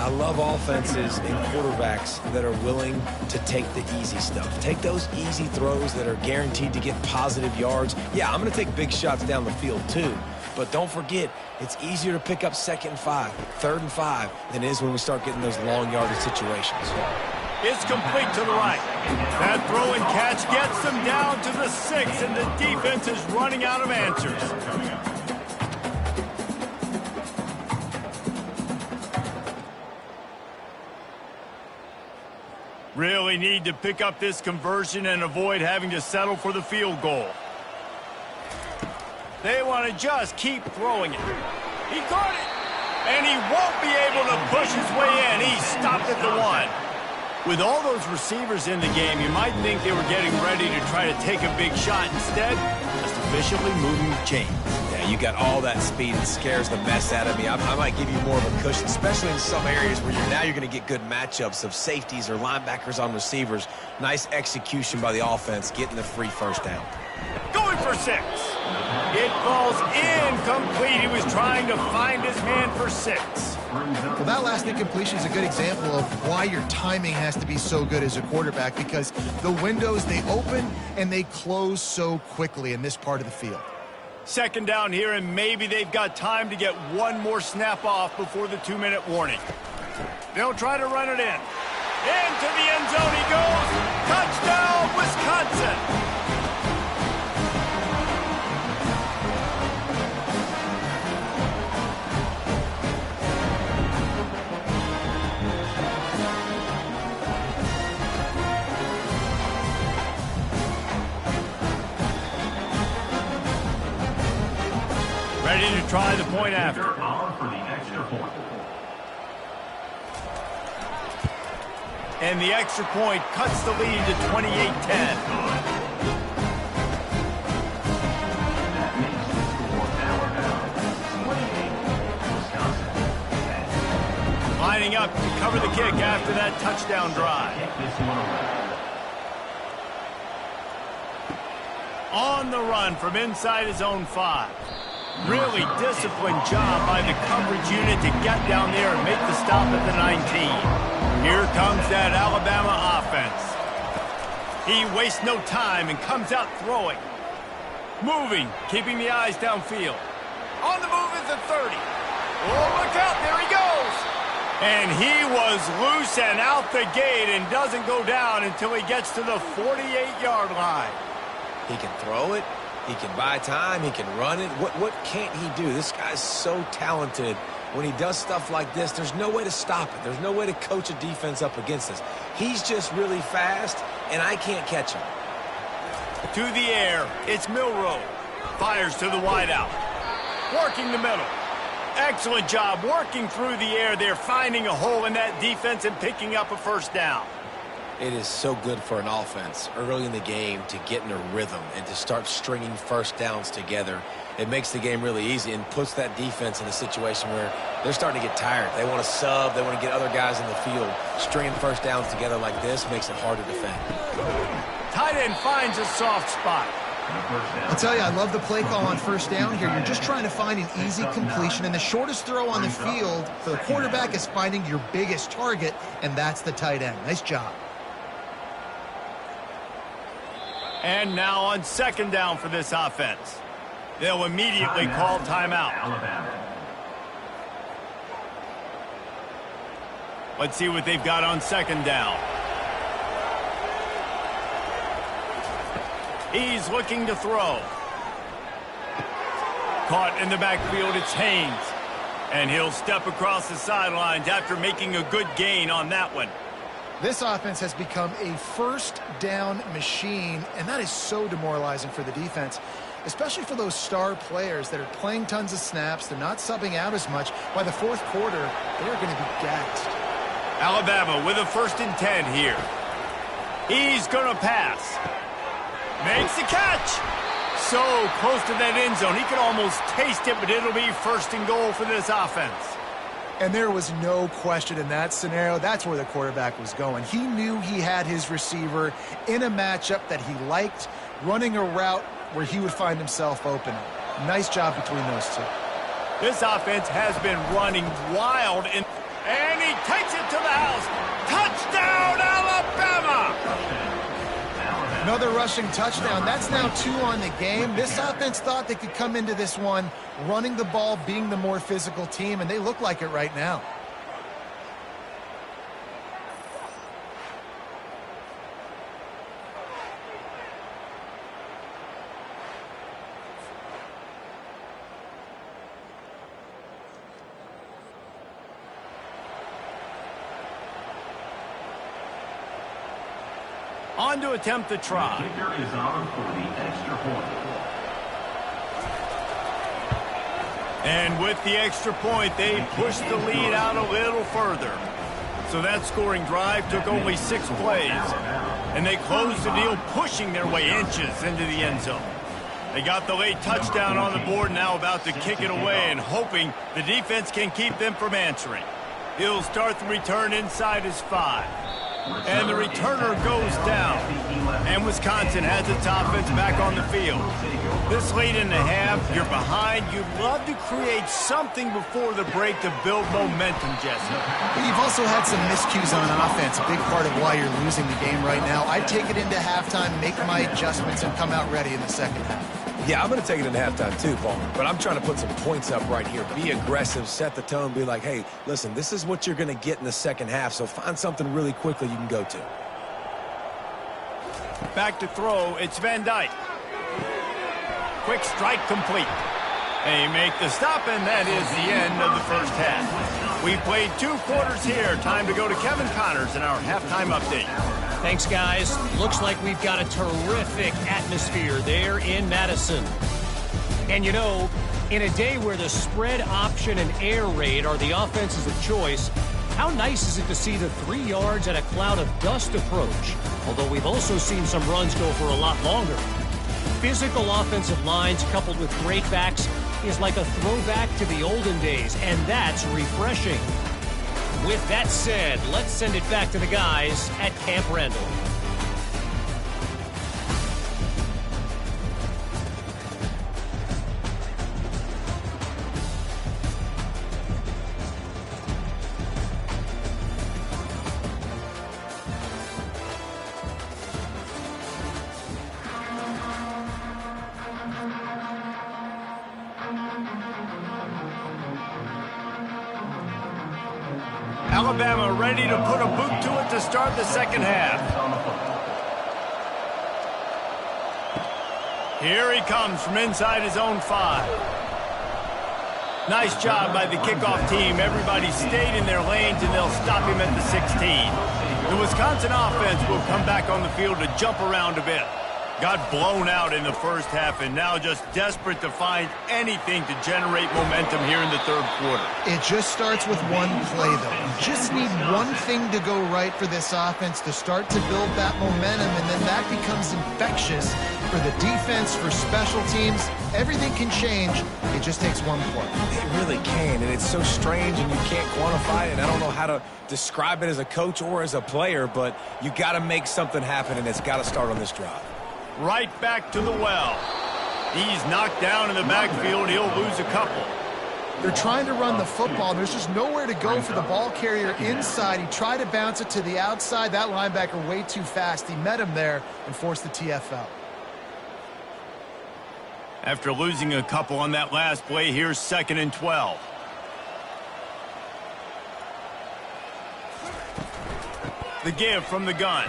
Speaker 3: I love offenses and quarterbacks that are willing to take the easy stuff. Take those easy throws that are guaranteed to get positive yards. Yeah, I'm going to take big shots down the field too. But don't forget, it's easier to pick up 2nd and 5, 3rd and 5 than it is when we start getting those long yardage situations.
Speaker 1: It's complete to the right. That throw and catch gets them down to the 6, and the defense is running out of answers. Really need to pick up this conversion and avoid having to settle for the field goal. They want to just keep throwing it. He caught it, and he won't be able to push his way in. He stopped at the 1. With all those receivers in the game, you might think they were getting ready to try to take a big shot. Instead, just efficiently moving the chains.
Speaker 3: Yeah, you got all that speed. It scares the mess out of me. I might give you more of a cushion, especially in some areas where you're going to get good matchups of safeties or linebackers on receivers. Nice execution by the offense, getting the free 1st down.
Speaker 1: Going for 6. It falls incomplete. He was trying to find his man for 6.
Speaker 2: Well, that last incompletion is a good example of why your timing has to be so good as a quarterback, because the windows, they open and they close so quickly in this part of the field.
Speaker 1: 2nd down here, and maybe they've got time to get one more snap off before the 2-minute warning. They'll try to run it in. Into the end zone he goes. Touchdown, Wisconsin. Ready to try the point after.
Speaker 4: For the extra point.
Speaker 1: And the extra point cuts the lead to 28-10.
Speaker 4: That makes the score Alabama 28, Wisconsin 10.
Speaker 1: Lining up to cover the kick after that touchdown drive.
Speaker 4: Kick this one away.
Speaker 1: On the run from inside his own 5. Really disciplined job by the coverage unit to get down there and make the stop at the 19. Here comes that Alabama offense. He wastes no time and comes out throwing. Moving, keeping the eyes downfield. On the move is the 30. Oh, look out, there he goes. And he was loose and out the gate and doesn't go down until he gets to the 48-yard line.
Speaker 3: He can throw it. He can buy time. He can run it. What can't he do? This guy's so talented. When he does stuff like this, there's no way to stop it. There's no way to coach a defense up against us. He's just really fast, and I can't catch him.
Speaker 1: To the air, it's Milroe. Fires to the wideout. Working the middle. Excellent job working through the air there, finding a hole in that defense and picking up a 1st down.
Speaker 3: It is so good for an offense early in the game to get in a rhythm and to start stringing first downs together. It makes the game really easy and puts that defense in a situation where they're starting to get tired. They want to sub. They want to get other guys in the field. Stringing first downs together like this makes it hard to defend.
Speaker 1: Tight end finds a soft spot.
Speaker 2: I'll tell you, I love the play call on first down here. You're just trying to find an easy completion, and the shortest throw on the field for the quarterback is finding your biggest target, and that's the tight end. Nice job.
Speaker 1: And now on second down for this offense. They'll immediately call timeout. Let's see what they've got on second down. He's looking to throw. Caught in the backfield, it's Haynes. And he'll step across the sidelines after making a good gain on that one.
Speaker 2: This offense has become a first down machine, and that is so demoralizing for the defense, especially for those star players that are playing tons of snaps. They're not subbing out as much. By the fourth quarter, they're going to be gassed.
Speaker 1: Alabama with a 1st and 10 here. He's going to pass. Makes the catch. So close to that end zone. He could almost taste it, but it'll be 1st and goal for this offense.
Speaker 2: And there was no question in that scenario. That's where the quarterback was going. He knew he had his receiver in a matchup that he liked, running a route where he would find himself open. Nice job between those two.
Speaker 1: This offense has been running wild, and he takes it to the house. Touchdown, Alabama!
Speaker 2: Another rushing touchdown. That's now 2 on the game. This offense thought they could come into this one running the ball, being the more physical team, and they look like it right now.
Speaker 1: On to attempt the try.
Speaker 4: Kicker is on for the extra point.
Speaker 1: And with the extra point, they pushed the lead out a little further. So that scoring drive took only 6 plays. And they closed the deal, pushing their way inches into the end zone. They got the late touchdown on the board, now about to kick it away and hoping the defense can keep them from answering. He'll start the return inside his 5. And the returner goes down. And Wisconsin has its offense back on the field. This late in the half, you're behind. You'd love to create something before the break to build momentum, Jesse.
Speaker 2: You've also had some miscues on offense, a big part of why you're losing the game right now. I'd take it into halftime, make my adjustments, and come out ready in the second half.
Speaker 3: Yeah, I'm going to take it into halftime too, Palmer. But I'm trying to put some points up right here. Be aggressive, set the tone, be like, hey, listen, this is what you're going to get in the second half, so find something really quickly you can go to.
Speaker 1: Back to throw, it's Van Dyke. Quick strike complete. They make the stop, and that is the end of the first half. We've played 2 quarters here. Time to go to Kevin Connors in our halftime update.
Speaker 5: Thanks, guys. Looks like we've got a terrific atmosphere there in Madison. And, you know, in a day where the spread option and air raid are the offenses of choice, how nice is it to see the 3 yards and a cloud of dust approach? Although we've also seen some runs go for a lot longer. Physical offensive lines coupled with great backs is like a throwback to the olden days, and that's refreshing. With that said, let's send it back to the guys at Camp Randall.
Speaker 1: Alabama ready to put a boot to it to start the second half. Here he comes from inside his own 5. Nice job by the kickoff team. Everybody stayed in their lanes, and they'll stop him at the 16. The Wisconsin offense will come back on the field to jump around a bit. Got blown out in the first half and now just desperate to find anything to generate momentum here in the third quarter.
Speaker 2: It just starts with one play, though. You just need one thing to go right for this offense to start to build that momentum, and then that becomes infectious for the defense, for special teams. Everything can change. It just takes one play.
Speaker 3: It really can, and it's so strange, and you can't quantify it. I don't know how to describe it as a coach or as a player, but you got to make something happen, and it's got to start on this drive.
Speaker 1: Right back to the well. He's knocked down in the backfield. He'll lose a couple.
Speaker 2: They're trying to run the football, and there's just nowhere to go for the ball carrier inside. He tried to bounce it to the outside. That linebacker way too fast. He met him there and forced the TFL.
Speaker 1: After losing a couple on that last play, here's 2nd and 12. The give from the gun.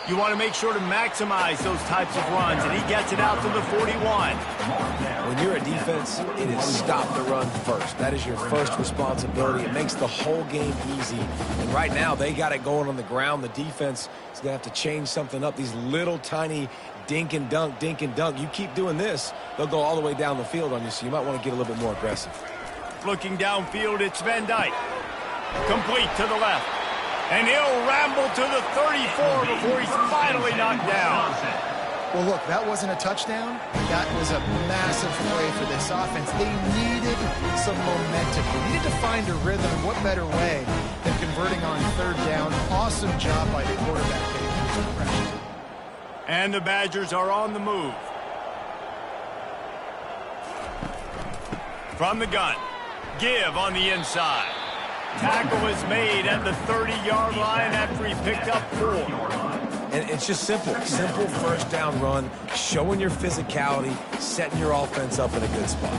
Speaker 1: You want to make sure to maximize those types of runs, and he gets it out to the 41.
Speaker 3: When you're a defense, it is stop the run first. That is your first responsibility. It makes the whole game easy. And right now, they got it going on the ground. The defense is going to have to change something up. These little tiny dink and dunk, dink and dunk. You keep doing this, they'll go all the way down the field on you, so you might want to get a little bit more aggressive.
Speaker 1: Looking downfield, it's Van Dyke. Complete to the left. And he'll ramble to the 34 before he's finally knocked down.
Speaker 2: Well, look, that wasn't a touchdown. That was a massive play for this offense. They needed some momentum. They needed to find a rhythm. What better way than converting on 3rd down? Awesome job by the quarterback getting his progression.
Speaker 1: And the Badgers are on the move. From the gun. Give on the inside. Tackle is made at the 30-yard line after he picked up 4.
Speaker 3: And it's just simple. Simple first down run, showing your physicality, setting your offense up in a good spot.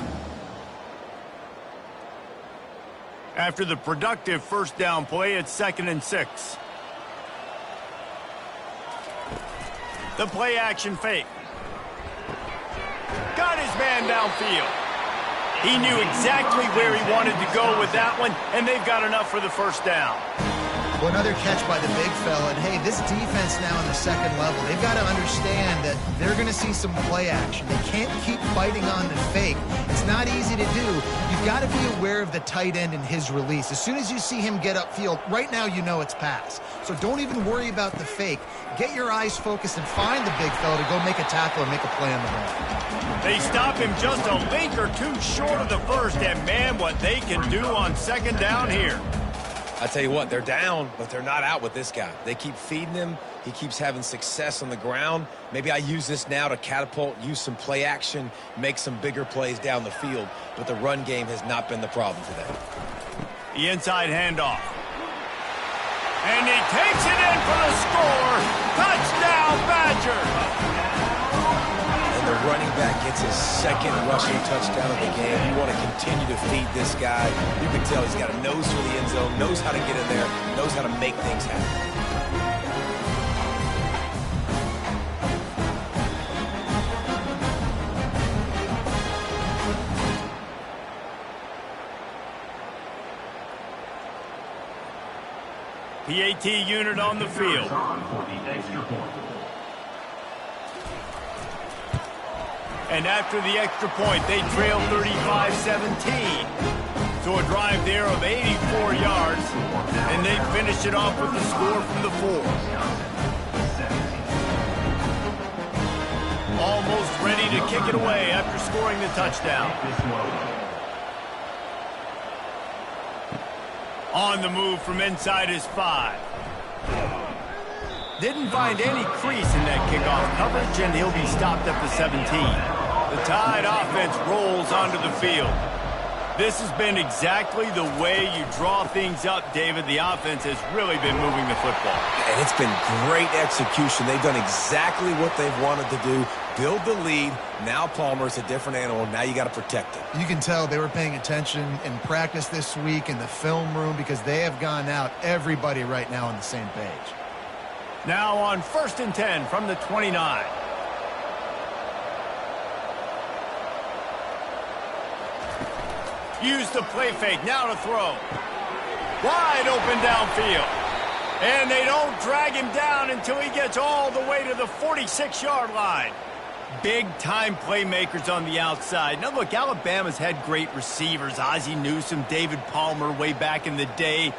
Speaker 1: After the productive first down play, it's 2nd and 6. The play action fake. Got his man downfield. He knew exactly where he wanted to go with that one, and they've got enough for the first down.
Speaker 2: Well, another catch by the big fella. And, hey, this defense now on the 2nd level, they've got to understand that they're going to see some play action. They can't keep fighting on the fake. It's not easy to do. You've got to be aware of the tight end and his release. As soon as you see him get upfield, right now you know it's pass. So don't even worry about the fake. Get your eyes focused and find the big fella to go make a tackle and make a play on the ball.
Speaker 1: They stop him just a link or two short of the first, and man, what they can do on 2nd down here.
Speaker 3: I tell you what, they're down, but they're not out with this guy. They keep feeding him. He keeps having success on the ground. Maybe I use this now to catapult, use some play action, make some bigger plays down the field, but the run game has not been the problem today.
Speaker 1: The inside handoff. And he takes it in for the score. Touchdown, Badger.
Speaker 3: The running back gets his 2nd rushing touchdown of the game. You want to continue to feed this guy. You can tell he's got a nose for the end zone, knows how to get in there, knows how to make things happen.
Speaker 1: PAT unit on the field. And after the extra point, they trail 35-17. So a drive there of 84 yards, and they finish it off with the score from the 4. Almost ready to kick it away after scoring the touchdown. On the move from inside his 5. Didn't find any crease in that kickoff coverage, and he'll be stopped at the 17. The Tide offense rolls onto the field. This has been exactly the way you draw things up, David. The offense has really been moving the football.
Speaker 3: And it's been great execution. They've done exactly what they've wanted to do. Build the lead. Now Palmer's a different animal. Now you got to protect it.
Speaker 2: You can tell they were paying attention in practice this week in the film room because they have gone out, everybody right now on the same page.
Speaker 1: Now on 1st and 10 from the 29. Use the play fake, now to throw. Wide open downfield. And they don't drag him down until he gets all the way to the 46-yard line. Big-time playmakers on the outside. Now, look, Alabama's had great receivers. Ozzie Newsome, David Palmer way back in the day.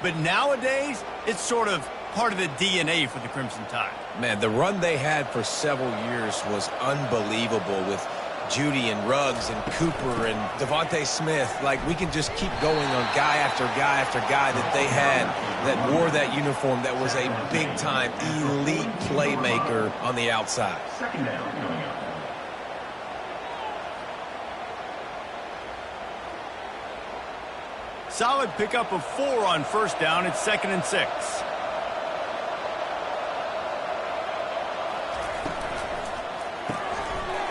Speaker 1: But nowadays, it's sort of part of the DNA for the Crimson Tide.
Speaker 3: Man, the run they had for several years was unbelievable with Judy and Ruggs and Cooper and Devontae Smith. Like, we can just keep going on guy after guy after guy that they had that wore that uniform that was a big-time elite playmaker on the outside.
Speaker 4: Second down coming up.
Speaker 1: Solid pickup of 4 on first down. It's 2nd and 6.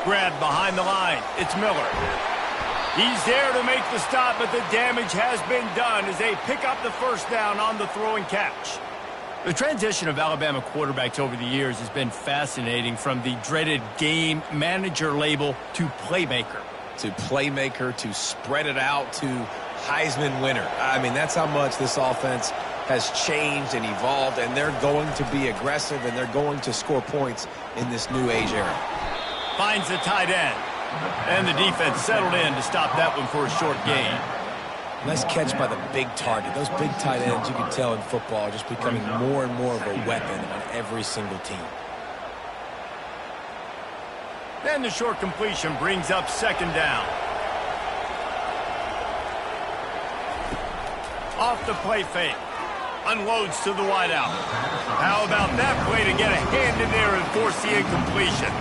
Speaker 1: Grabbed behind the line. It's Miller. He's there to make the stop, but the damage has been done as they pick up the first down on the throw and catch. The transition of Alabama quarterbacks over the years has been fascinating, from the dreaded game manager label to playmaker.
Speaker 3: To playmaker, to spread it out, to Heisman winner. I mean, that's how much this offense has changed and evolved, and they're going to be aggressive, and they're going to score points in this new age era.
Speaker 1: Finds the tight end. And the defense settled in to stop that one for a short gain.
Speaker 3: Nice catch by the big target. Those big tight ends, you can tell in football, are just becoming more and more of a weapon on every single team.
Speaker 1: Then the short completion brings up 2nd down. Off the play fake. Unloads to the wideout. How about that play to get a hand in there and force the incompletion?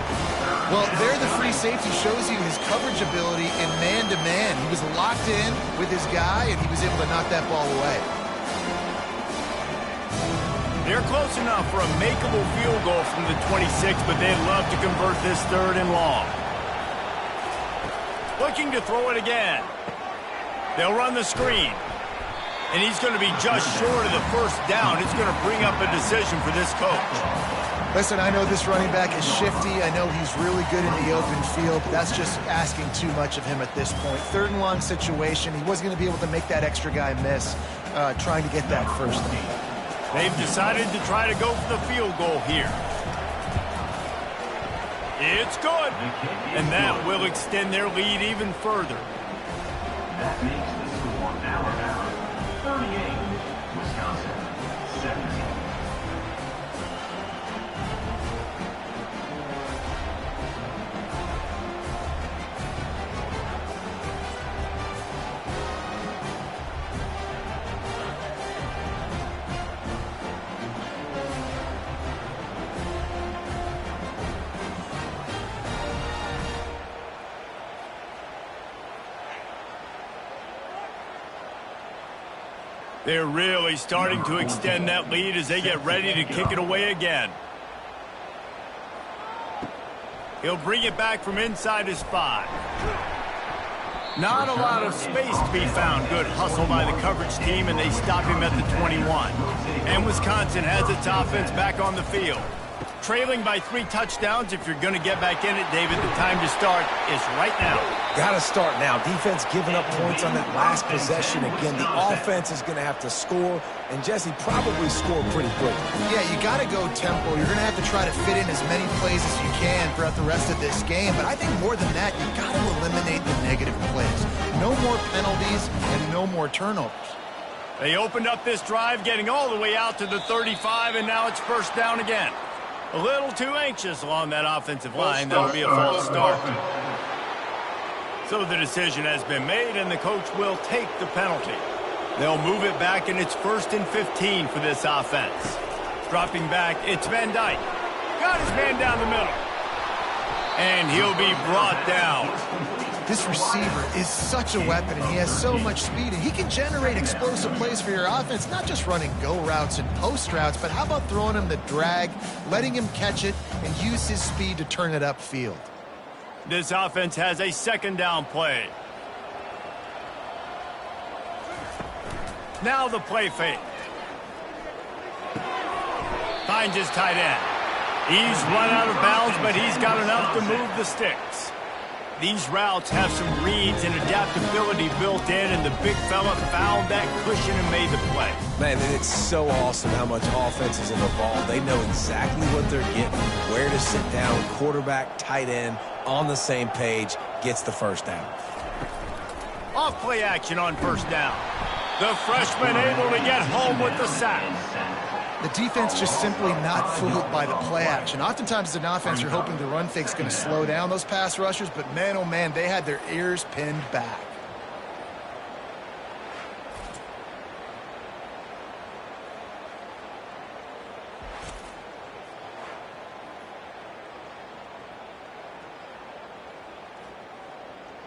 Speaker 2: Well, there the free safety shows you his coverage ability in man-to-man. He was locked in with his guy, and he was able to knock that ball away.
Speaker 1: They're close enough for a makeable field goal from the 26, but they'd love to convert this 3rd and long. Looking to throw it again. They'll run the screen. And he's going to be just short of the first down. It's going to bring up a decision for this coach.
Speaker 2: Listen, I know this running back is shifty. I know he's really good in the open field, but that's just asking too much of him at this point. 3rd and long situation. He wasn't going to be able to make that extra guy miss trying to get that first down.
Speaker 1: They've decided to try to go for the field goal here. It's good. And that will extend their lead even further.
Speaker 4: That makes the score Alabama 38, Wisconsin 17.
Speaker 1: They're really starting to extend that lead as they get ready to kick it away again. He'll bring it back from inside his 5. Not a lot of space to be found. Good hustle by the coverage team, and they stop him at the 21. And Wisconsin has its offense back on the field. Trailing by 3 touchdowns. If you're going to get back in it, David, the time to start is right now.
Speaker 3: Got to start now. Defense giving up points on that last possession. Again, the offense is going to have to score, and Jesse probably scored pretty quickly.
Speaker 2: Yeah, you got to go tempo. You're going to have to try to fit in as many plays as you can throughout the rest of this game. But I think more than that, you got to eliminate the negative plays. No more penalties and no more turnovers.
Speaker 1: They opened up this drive, getting all the way out to the 35, and now it's first down again. A little too anxious along that offensive line. That'll be a false start. So the decision has been made, and the coach will take the penalty. They'll move it back, and it's 1st and 15 for this offense. Dropping back, it's Van Dyke. Got his man down the middle. And he'll be brought down.
Speaker 2: This receiver is such a weapon, and he has so much speed, and he can generate explosive plays for your offense, not just running go routes and post routes, but how about throwing him the drag, letting him catch it, and use his speed to turn it upfield.
Speaker 1: This offense has a 2nd down play. Now the play fake. Finds his tight end. He's run out of bounds, but he's got enough to move the sticks. These routes have some reads and adaptability built in, and the big fella found that cushion and made the play.
Speaker 3: Man, it's so awesome how much offenses have evolved. They know exactly what they're getting, where to sit down, quarterback, tight end, on the same page, gets the first down.
Speaker 1: Off play action on first down. The freshman able to get home with the sack.
Speaker 2: The defense just simply not fooled by the play action. Oftentimes as an offense, you're hoping the run fake's going to slow down those pass rushers, but man, oh man, they had their ears pinned back.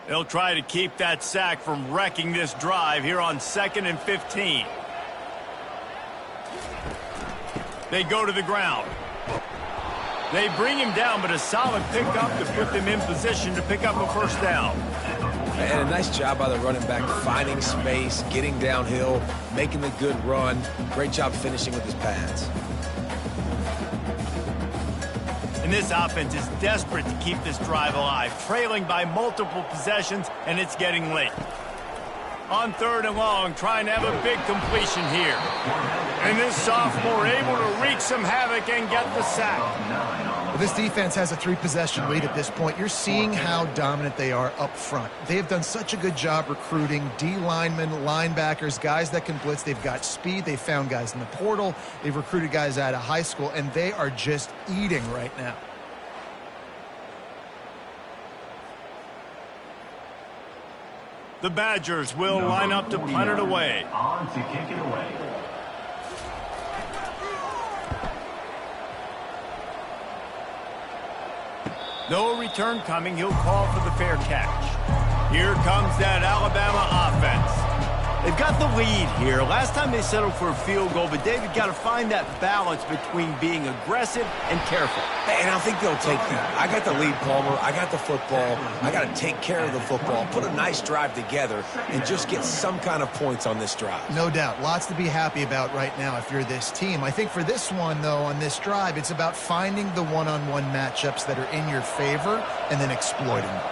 Speaker 1: They'll try to keep that sack from wrecking this drive here on 2nd and 15. They go to the ground. They bring him down, but a solid pickup to put them in position to pick up a first down.
Speaker 3: And a nice job by the running back, finding space, getting downhill, making the good run. Great job finishing with his pads.
Speaker 1: And this offense is desperate to keep this drive alive, trailing by multiple possessions, and it's getting late. On 3rd and long, trying to have a big completion here. And this sophomore able to wreak some havoc and get the sack.
Speaker 2: Well, this defense has a 3-possession lead at this point. You're seeing how dominant they are up front. They have done such a good job recruiting D linemen, linebackers, guys that can blitz. They've got speed. They've found guys in the portal. They've recruited guys out of high school, and they are just eating right now.
Speaker 1: The Badgers will line up to punt it away.
Speaker 4: On to kick it away.
Speaker 1: No return coming. He'll call for the fair catch. Here comes that Alabama offense. They've got the lead here. Last time they settled for a field goal, but David got to find that balance between being aggressive and careful.
Speaker 3: And I think they'll take that. I got the lead, Palmer. I got the football. I got to take care of the football, put a nice drive together, and just get some kind of points on this drive.
Speaker 2: No doubt. Lots to be happy about right now if you're this team. I think for this one, though, on this drive, it's about finding the one-on-one matchups that are in your favor and then exploiting them.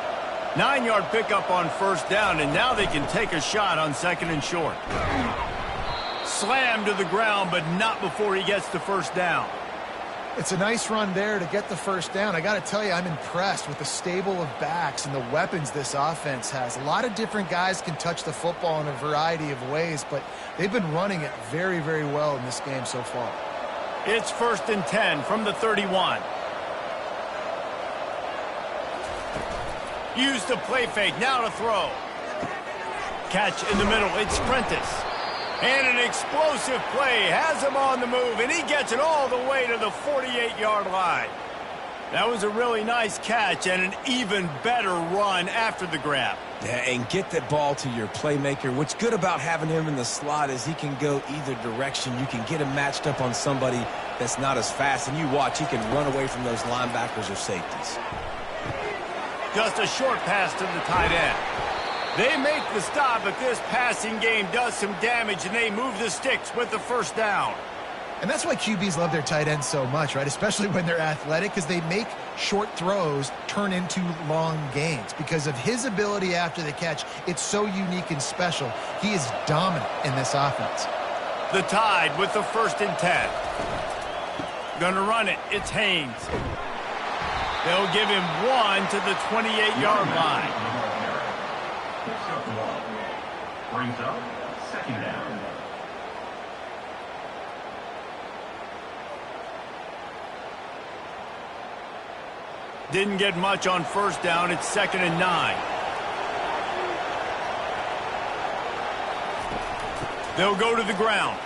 Speaker 1: 9-yard pickup on first down, and now they can take a shot on 2nd and short. Slammed to the ground, but not before he gets the first down.
Speaker 2: It's a nice run there to get the first down. I got to tell you, I'm impressed with the stable of backs and the weapons this offense has. A lot of different guys can touch the football in a variety of ways, but they've been running it very, very well in this game so far.
Speaker 1: It's 1st and 10 from the 31. Used the play fake, now to throw. Catch in the middle, it's Prentice. And an explosive play has him on the move, and he gets it all the way to the 48-yard line. That was a really nice catch and an even better run after the grab.
Speaker 3: Yeah, and get that ball to your playmaker. What's good about having him in the slot is he can go either direction. You can get him matched up on somebody that's not as fast, and you watch, he can run away from those linebackers or safeties.
Speaker 1: Just a short pass to the tight end. They make the stop, but this passing game does some damage, and they move the sticks with the first down.
Speaker 2: And that's why QBs love their tight ends so much, right? Especially when they're athletic, because they make short throws turn into long gains. Because of his ability after the catch, it's so unique and special. He is dominant in this offense.
Speaker 1: The Tide with the 1st and 10. Gonna run it. It's Haynes. They'll give him 1 to the 28-yard line.
Speaker 4: Brings up 2nd down.
Speaker 1: Didn't get much on first down. It's 2nd and 9. They'll go to the ground.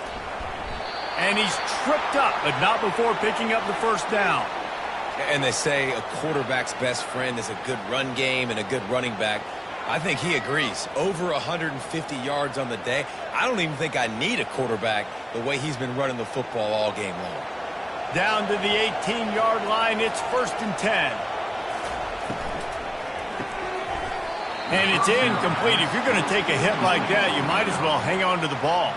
Speaker 1: And he's tripped up, but not before picking up the first down.
Speaker 3: And they say a quarterback's best friend is a good run game and a good running back. I think he agrees. Over 150 yards on the day. I don't even think I need a quarterback the way he's been running the football all game long.
Speaker 1: Down to the 18-yard line, it's 1st and 10. And it's incomplete. If you're going to take a hit like that, you might as well hang on to the ball.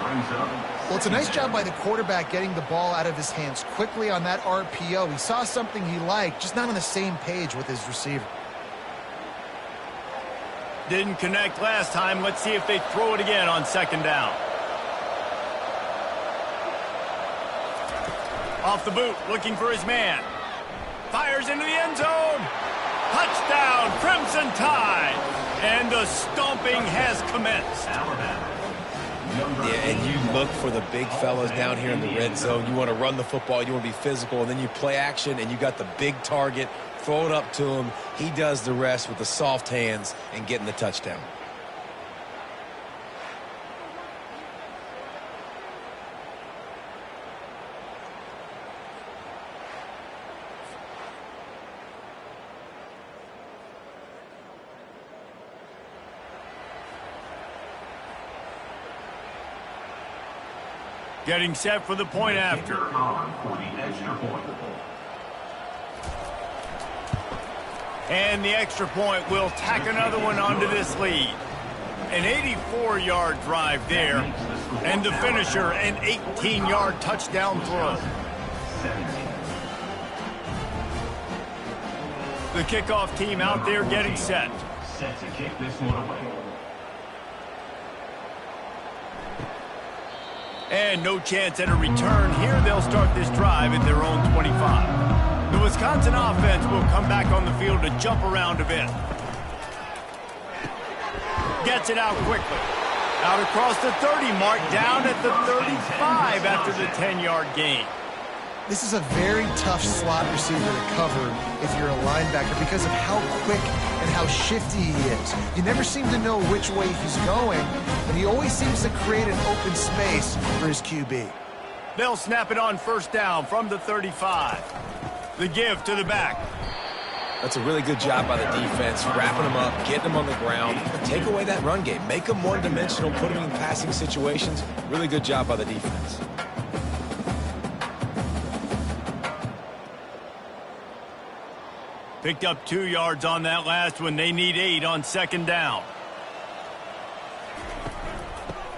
Speaker 2: Well, it's a nice job by the quarterback getting the ball out of his hands quickly on that RPO. He saw something he liked, just not on the same page with his receiver.
Speaker 1: didn't connect last time. Let's see if they throw it again on second down. Off the boot, looking for his man. Fires into the end zone. Touchdown, Crimson Tide. And the stomping has commenced.
Speaker 3: Yeah, and you look for the big fellas down here in the red zone. You want to run the football, you want to be physical, and then you play action, and you got the big target. Throw it up to him. He does the rest with the soft hands and getting the touchdown.
Speaker 1: Getting set for the point after.
Speaker 4: For the extra point.
Speaker 1: And the extra point will tack another one onto this lead. An 84-yard drive there. And the finisher, an 18-yard touchdown throw. The kickoff team out there getting set.
Speaker 4: Set to kick this one away.
Speaker 1: And no chance at a return here. They'll start this drive at their own 25. The Wisconsin offense will come back on the field to jump around a bit. Gets it out quickly. Out across the 30 mark, down at the 35 after the 10-yard gain.
Speaker 2: This is a very tough slot receiver to cover if you're a linebacker because of how quick and how shifty he is. You never seem to know which way he's going, and he always seems to create an open space for his QB.
Speaker 1: They'll snap it on first down from the 35. The give to the back.
Speaker 3: That's a really good job by the defense, wrapping them up, getting them on the ground. Take away that run game. Make them one-dimensional, put them in passing situations. Really good job by the defense.
Speaker 1: Picked up 2 yards on that last one. They need 8 on second down.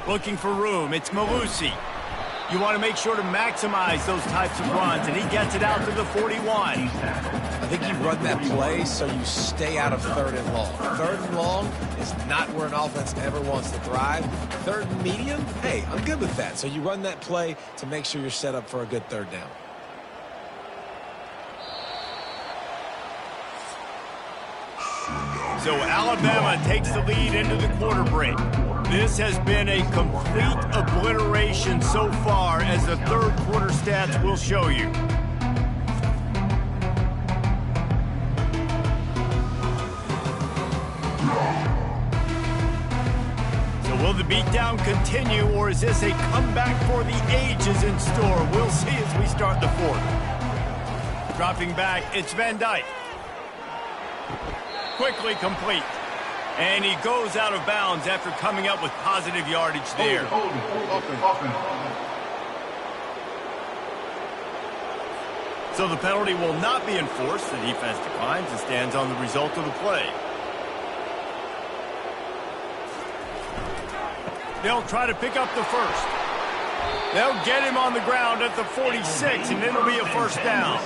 Speaker 1: Looking for room. It's Malusi. You want to make sure to maximize those types of runs, and he gets it out to the 41.
Speaker 3: I think you run that play so you stay out of third and long. Third and long is not where an offense ever wants to thrive. Third and medium, hey, I'm good with that. So you run that play to make sure you're set up for a good third down.
Speaker 1: So Alabama takes the lead into the quarter break. This has been a complete obliteration so far, as the third quarter stats will show you. So will the beatdown continue, or is this a comeback for the ages in store? We'll see as we start the fourth. Dropping back, it's Van Dyke. Quickly complete. And he goes out of bounds after coming up with positive yardage there. So the penalty will not be enforced. The defense declines and stands on the result of the play. They'll try to pick up the first. They'll get him on the ground at the 46, and it'll be a first down.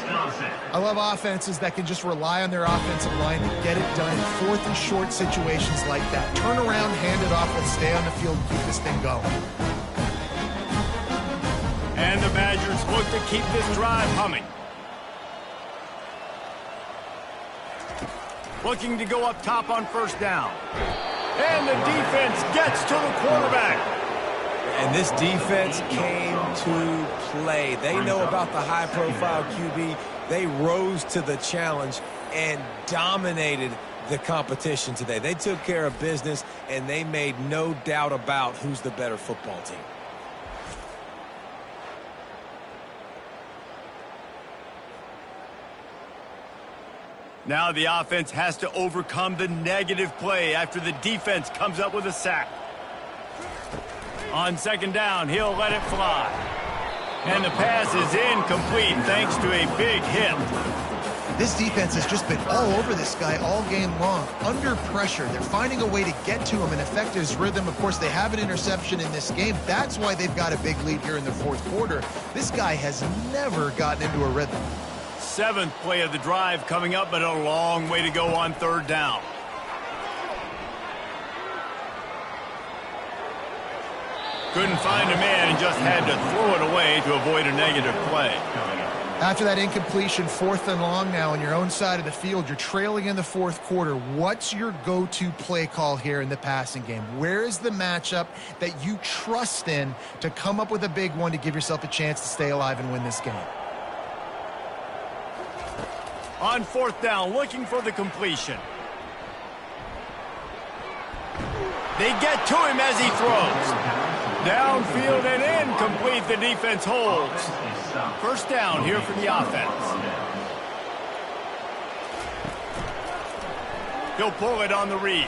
Speaker 2: I love offenses that can just rely on their offensive line to get it done in fourth and short situations like that. Turn around, hand it off, let's stay on the field, keep this thing going.
Speaker 1: And the Badgers look to keep this drive humming. Looking to go up top on first down. And the defense gets to the quarterback.
Speaker 3: And this defense came to play. They know about the high-profile QB. They rose to the challenge and dominated the competition today. They took care of business, and they made no doubt about who's the better football team.
Speaker 1: Now the offense has to overcome the negative play after the defense comes up with a sack. On second down, he'll let it fly. And the pass is incomplete thanks to a big hit.
Speaker 2: This defense has just been all over this guy all game long. Under pressure, they're finding a way to get to him and affect his rhythm. Of course, they have an interception in this game. That's why they've got a big lead here in the fourth quarter. This guy has never gotten into a rhythm.
Speaker 1: Seventh play of the drive coming up, but a long way to go on third down. Couldn't find a man and just had to throw it away to avoid a negative play.
Speaker 2: After that incompletion, 4th and long now on your own side of the field, you're trailing in the 4th quarter. What's your go-to play call here in the passing game? Where is the matchup that you trust in to come up with a big one to give yourself a chance to stay alive and win this game?
Speaker 1: On 4th down, looking for the completion. They get to him as he throws. Downfield and incomplete. The defense holds. 1st down here for the offense. He'll pull it on the read.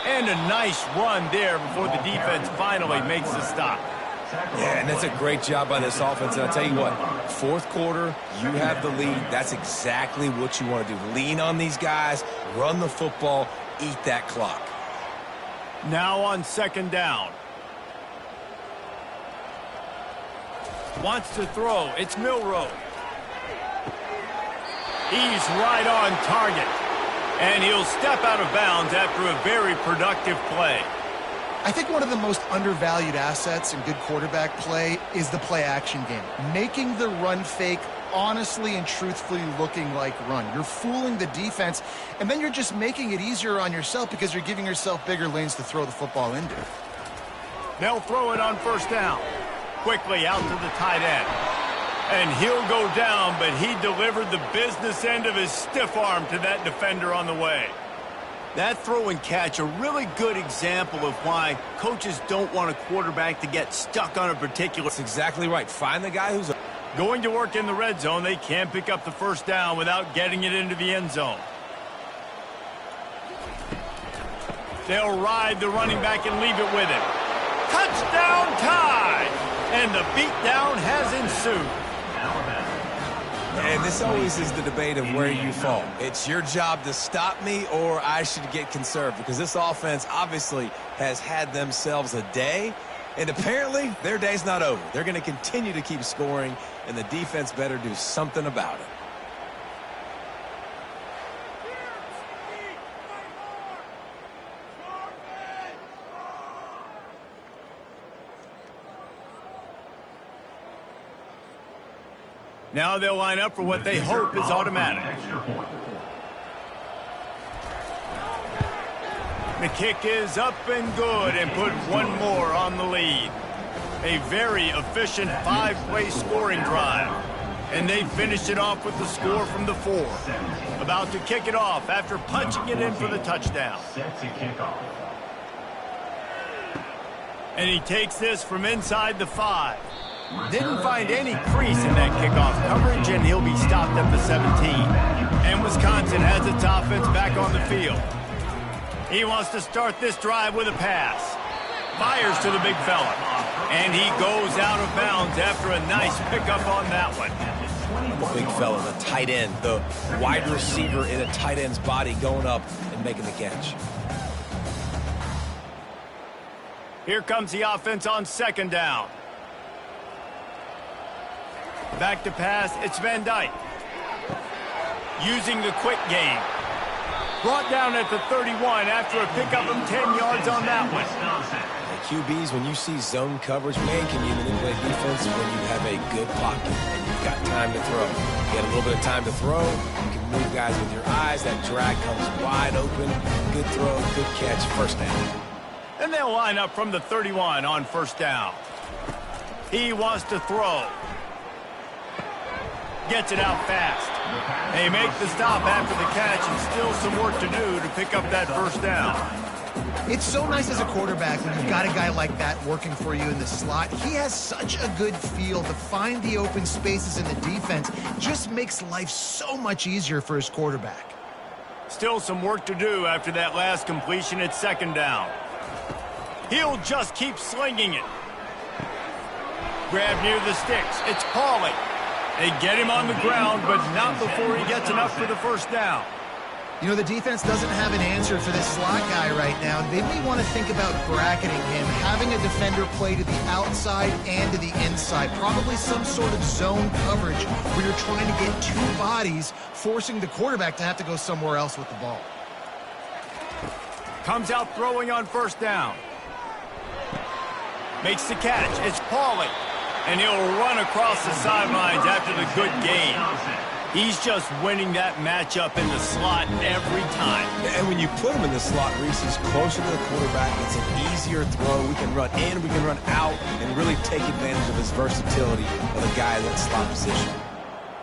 Speaker 1: And a nice run there before the defense finally makes the stop.
Speaker 3: Yeah, and that's a great job by this offense. And I'll tell you what, 4th quarter, you have the lead. That's exactly what you want to do. Lean on these guys, run the football, eat that clock.
Speaker 1: Now on 2nd down. Wants to throw. It's Milroe. He's right on target. And he'll step out of bounds after a very productive play.
Speaker 2: I think one of the most undervalued assets in good quarterback play is the play-action game. Making the run fake honestly and truthfully looking like run. You're fooling the defense, and then you're just making it easier on yourself because you're giving yourself bigger lanes to throw the football into.
Speaker 1: They'll throw it on 1st down. Quickly out to the tight end. And he'll go down, but he delivered the business end of his stiff arm to that defender on the way. That throw and catch, a really good example of why coaches don't want a quarterback to get stuck on a particular...
Speaker 3: That's exactly right. Find the guy who's...
Speaker 1: Going to work in the red zone, they can't pick up the 1st down without getting it into the end zone. They'll ride the running back and leave it with him. Touchdown tie! And the beatdown has ensued.
Speaker 3: And this always is the debate of where you fall. It's your job to stop me or I should get conserved, because this offense obviously has had themselves a day, and apparently their day's not over. They're going to continue to keep scoring, and the defense better do something about it.
Speaker 1: Now they'll line up for what they hope is automatic. The kick is up and good, and put one more on the lead. A very efficient 5-play scoring drive. And they finished it off with the score from the 4. About to kick it off after punching it in for the touchdown. And he takes this from inside the 5. Didn't find any crease in that kickoff coverage, and he'll be stopped at the 17. And Wisconsin has its offense back on the field. He wants to start this drive with a pass. Fires to the big fella. And he goes out of bounds after a nice pickup on that one.
Speaker 3: The big fella, the tight end, the wide receiver in a tight end's body going up and making the catch.
Speaker 1: Here comes the offense on 2nd down. Back to pass, it's Van Dyke. Using the quick game. Brought down at the 31 after a pickup of 10 yards on that one.
Speaker 3: The QBs, when you see zone coverage, man, can you manipulate defense when you have a good pocket and you've got time to throw. You get a little bit of time to throw, you can move guys with your eyes, that drag comes wide open, good throw, good catch, 1st down.
Speaker 1: And they'll line up from the 31 on 1st down. He wants to throw. Gets it out fast. They make the stop after the catch, and still some work to do to pick up that 1st down.
Speaker 2: It's so nice as a quarterback when you've got a guy like that working for you in the slot. He has such a good feel to find the open spaces in the defense. Just makes life so much easier for his quarterback.
Speaker 1: Still some work to do after that last completion at 2nd down. He'll just keep slinging it. Grab near the sticks. It's Pauly. They get him on the ground, but not before he gets enough for the 1st down.
Speaker 2: You know, the defense doesn't have an answer for this slot guy right now. They may want to think about bracketing him, having a defender play to the outside and to the inside. Probably some sort of zone coverage where you're trying to get 2 bodies, forcing the quarterback to have to go somewhere else with the ball.
Speaker 1: Comes out throwing on 1st down. Makes the catch. It's Pauly. And he'll run across the sidelines after the good gain. He's just winning that matchup in the slot every time.
Speaker 3: And when you put him in the slot, Reese, he's closer to the quarterback. It's an easier throw. We can run in, we can run out, and really take advantage of his versatility of the guy in that slot position.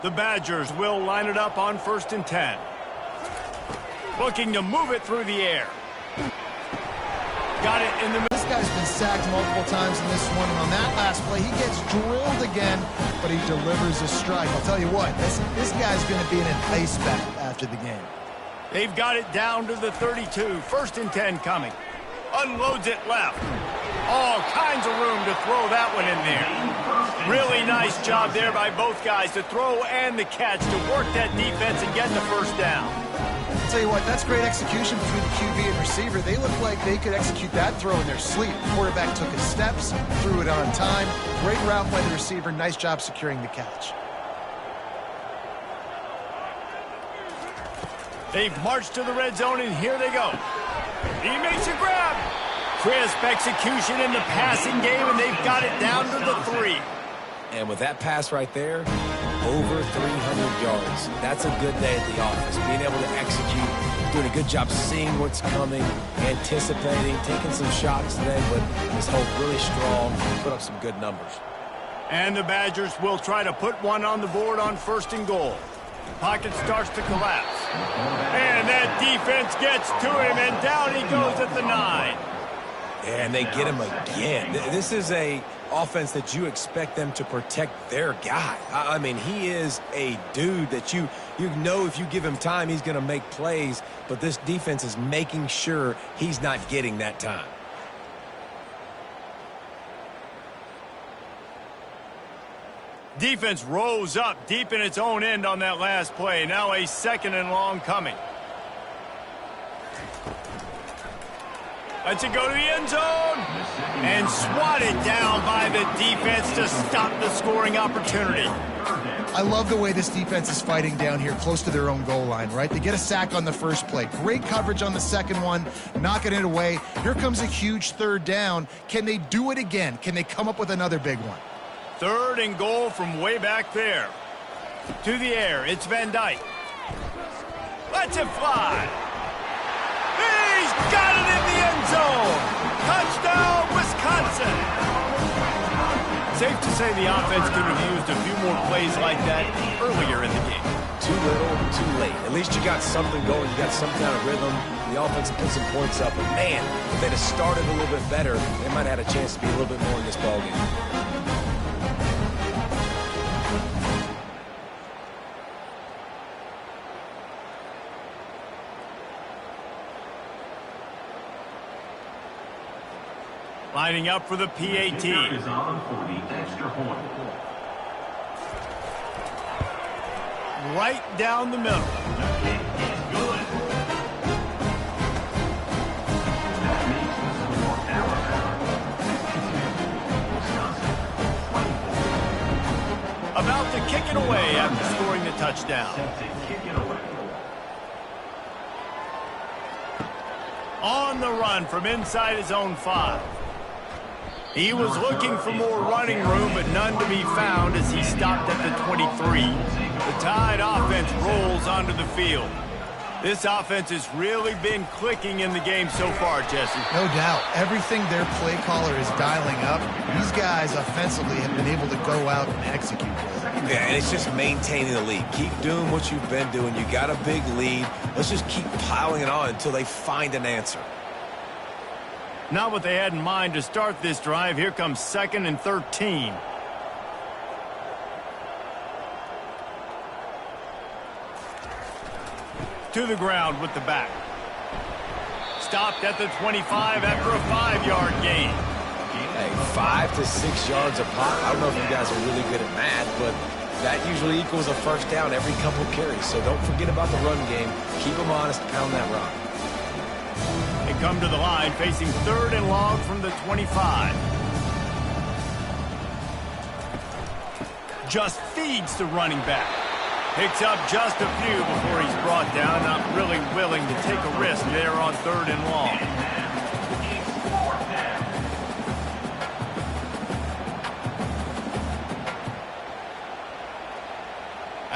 Speaker 1: The Badgers will line it up on 1st and 10. Looking to move it through the air. Got it in the middle.
Speaker 2: This guy's been sacked multiple times in this one, and on that last play, he gets drilled again, but he delivers a strike. I'll tell you what, this guy's going to be in an ice bath after the game.
Speaker 1: They've got it down to the 32. 1st and 10 coming. Unloads it left. All kinds of room to throw that one in there. Really nice job there by both guys to throw and the catch to work that defense and get the first down.
Speaker 2: I'll tell you what, that's great execution between the QB and receiver. They look like they could execute that throw in their sleep. The quarterback took his steps, threw it on time. Great route by the receiver. Nice job securing the catch.
Speaker 1: They've marched to the red zone, and here they go. He makes a grab. Crisp execution in the passing game, and they've got it down to the 3.
Speaker 3: And with that pass right there, over 300 yards. That's a good day at the office. Being able to execute, doing a good job seeing what's coming, anticipating, taking some shots today, but his hope really strong, put up some good numbers.
Speaker 1: And the Badgers will try to put one on the board on 1st and goal. Pocket starts to collapse. And that defense gets to him, and down he goes at the 9.
Speaker 3: And they get him again. This is a offense that you expect them to protect their guy. I mean, he is a dude that you know if you give him time, he's going to make plays, but this defense is making sure he's not getting that time.
Speaker 1: Defense rose up deep in its own end on that last play. Now a 2nd and long coming. Lets it go to the end zone. And swatted down by the defense to stop the scoring opportunity.
Speaker 2: I love the way this defense is fighting down here close to their own goal line, right? They get a sack on the first play. Great coverage on the second one, knocking it away. Here comes a huge 3rd down. Can they do it again? Can they come up with another big one?
Speaker 1: 3rd and goal from way back there. To the air, it's Van Dyke. Lets it fly. He's got it in the end zone. Touchdown, Wisconsin. Safe to say the offense could have used a few more plays like that earlier in the game.
Speaker 3: Too little, too late. At least you got something going. You got some kind of rhythm. The offense put some points up. But, man, if they'd have started a little bit better, they might have had a chance to be a little bit more in this ballgame.
Speaker 1: Lining up for the PAT.
Speaker 4: Is on for the extra point.
Speaker 1: Right down the middle.
Speaker 4: The kick is good. That makes the score Alabama 16, Wisconsin 24.
Speaker 1: About to kick it away after scoring the touchdown.
Speaker 4: Set to kick it away.
Speaker 1: On the run from inside his own 5. He was looking for more running room, but none to be found as he stopped at the 23. The Tide offense rolls onto the field. This offense has really been clicking in the game so far, Jesse.
Speaker 2: No doubt. Everything their play caller is dialing up, these guys offensively have been able to go out and execute.
Speaker 3: Yeah, and it's just maintaining the lead. Keep doing what you've been doing. You got a big lead. Let's just keep piling it on until they find an answer.
Speaker 1: Not what they had in mind to start this drive. Here comes 2nd and 13. To the ground with the back. Stopped at the 25 after a 5-yard gain.
Speaker 3: Hey, 5 to 6 yards a pop. I don't know if you guys are really good at math, but that usually equals a first down every couple carries. So don't forget about the run game. Keep them honest, pound that rock.
Speaker 1: They come to the line facing 3rd and long from the 25. Just feeds the running back. Picks up just a few before he's brought down. Not really willing to take a risk there on 3rd and long.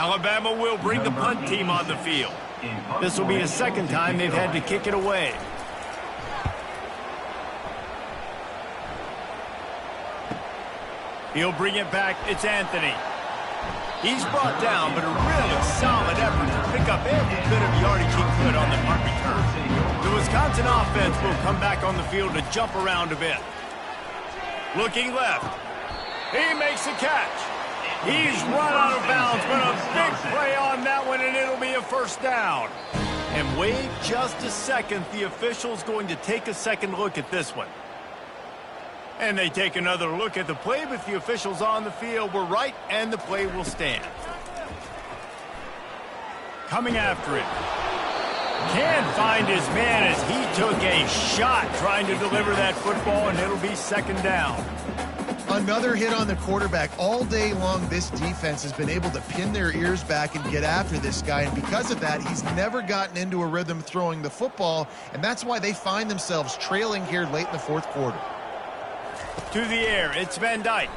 Speaker 1: Alabama will bring the punt team on the field. This will be the second time they've had to kick it away. He'll bring it back. It's Anthony. He's brought down, but a really solid effort to pick up every bit of yardage he could on the punt return. The Wisconsin offense will come back on the field to jump around a bit. Looking left. He makes a catch. He's run out of bounds, but a big play on that one, and it'll be a first down. And wait just a second. The official's going to take a second look at this one. And they take another look at the play, but the officials on the field were right, and the play will stand. Coming after it. Can't find his man as he took a shot trying to deliver that football, and it'll be second down.
Speaker 2: Another hit on the quarterback. All day long, this defense has been able to pin their ears back and get after this guy, and because of that, he's never gotten into a rhythm throwing the football, and that's why they find themselves trailing here late in the fourth quarter.
Speaker 1: To the air, it's Van Dyke.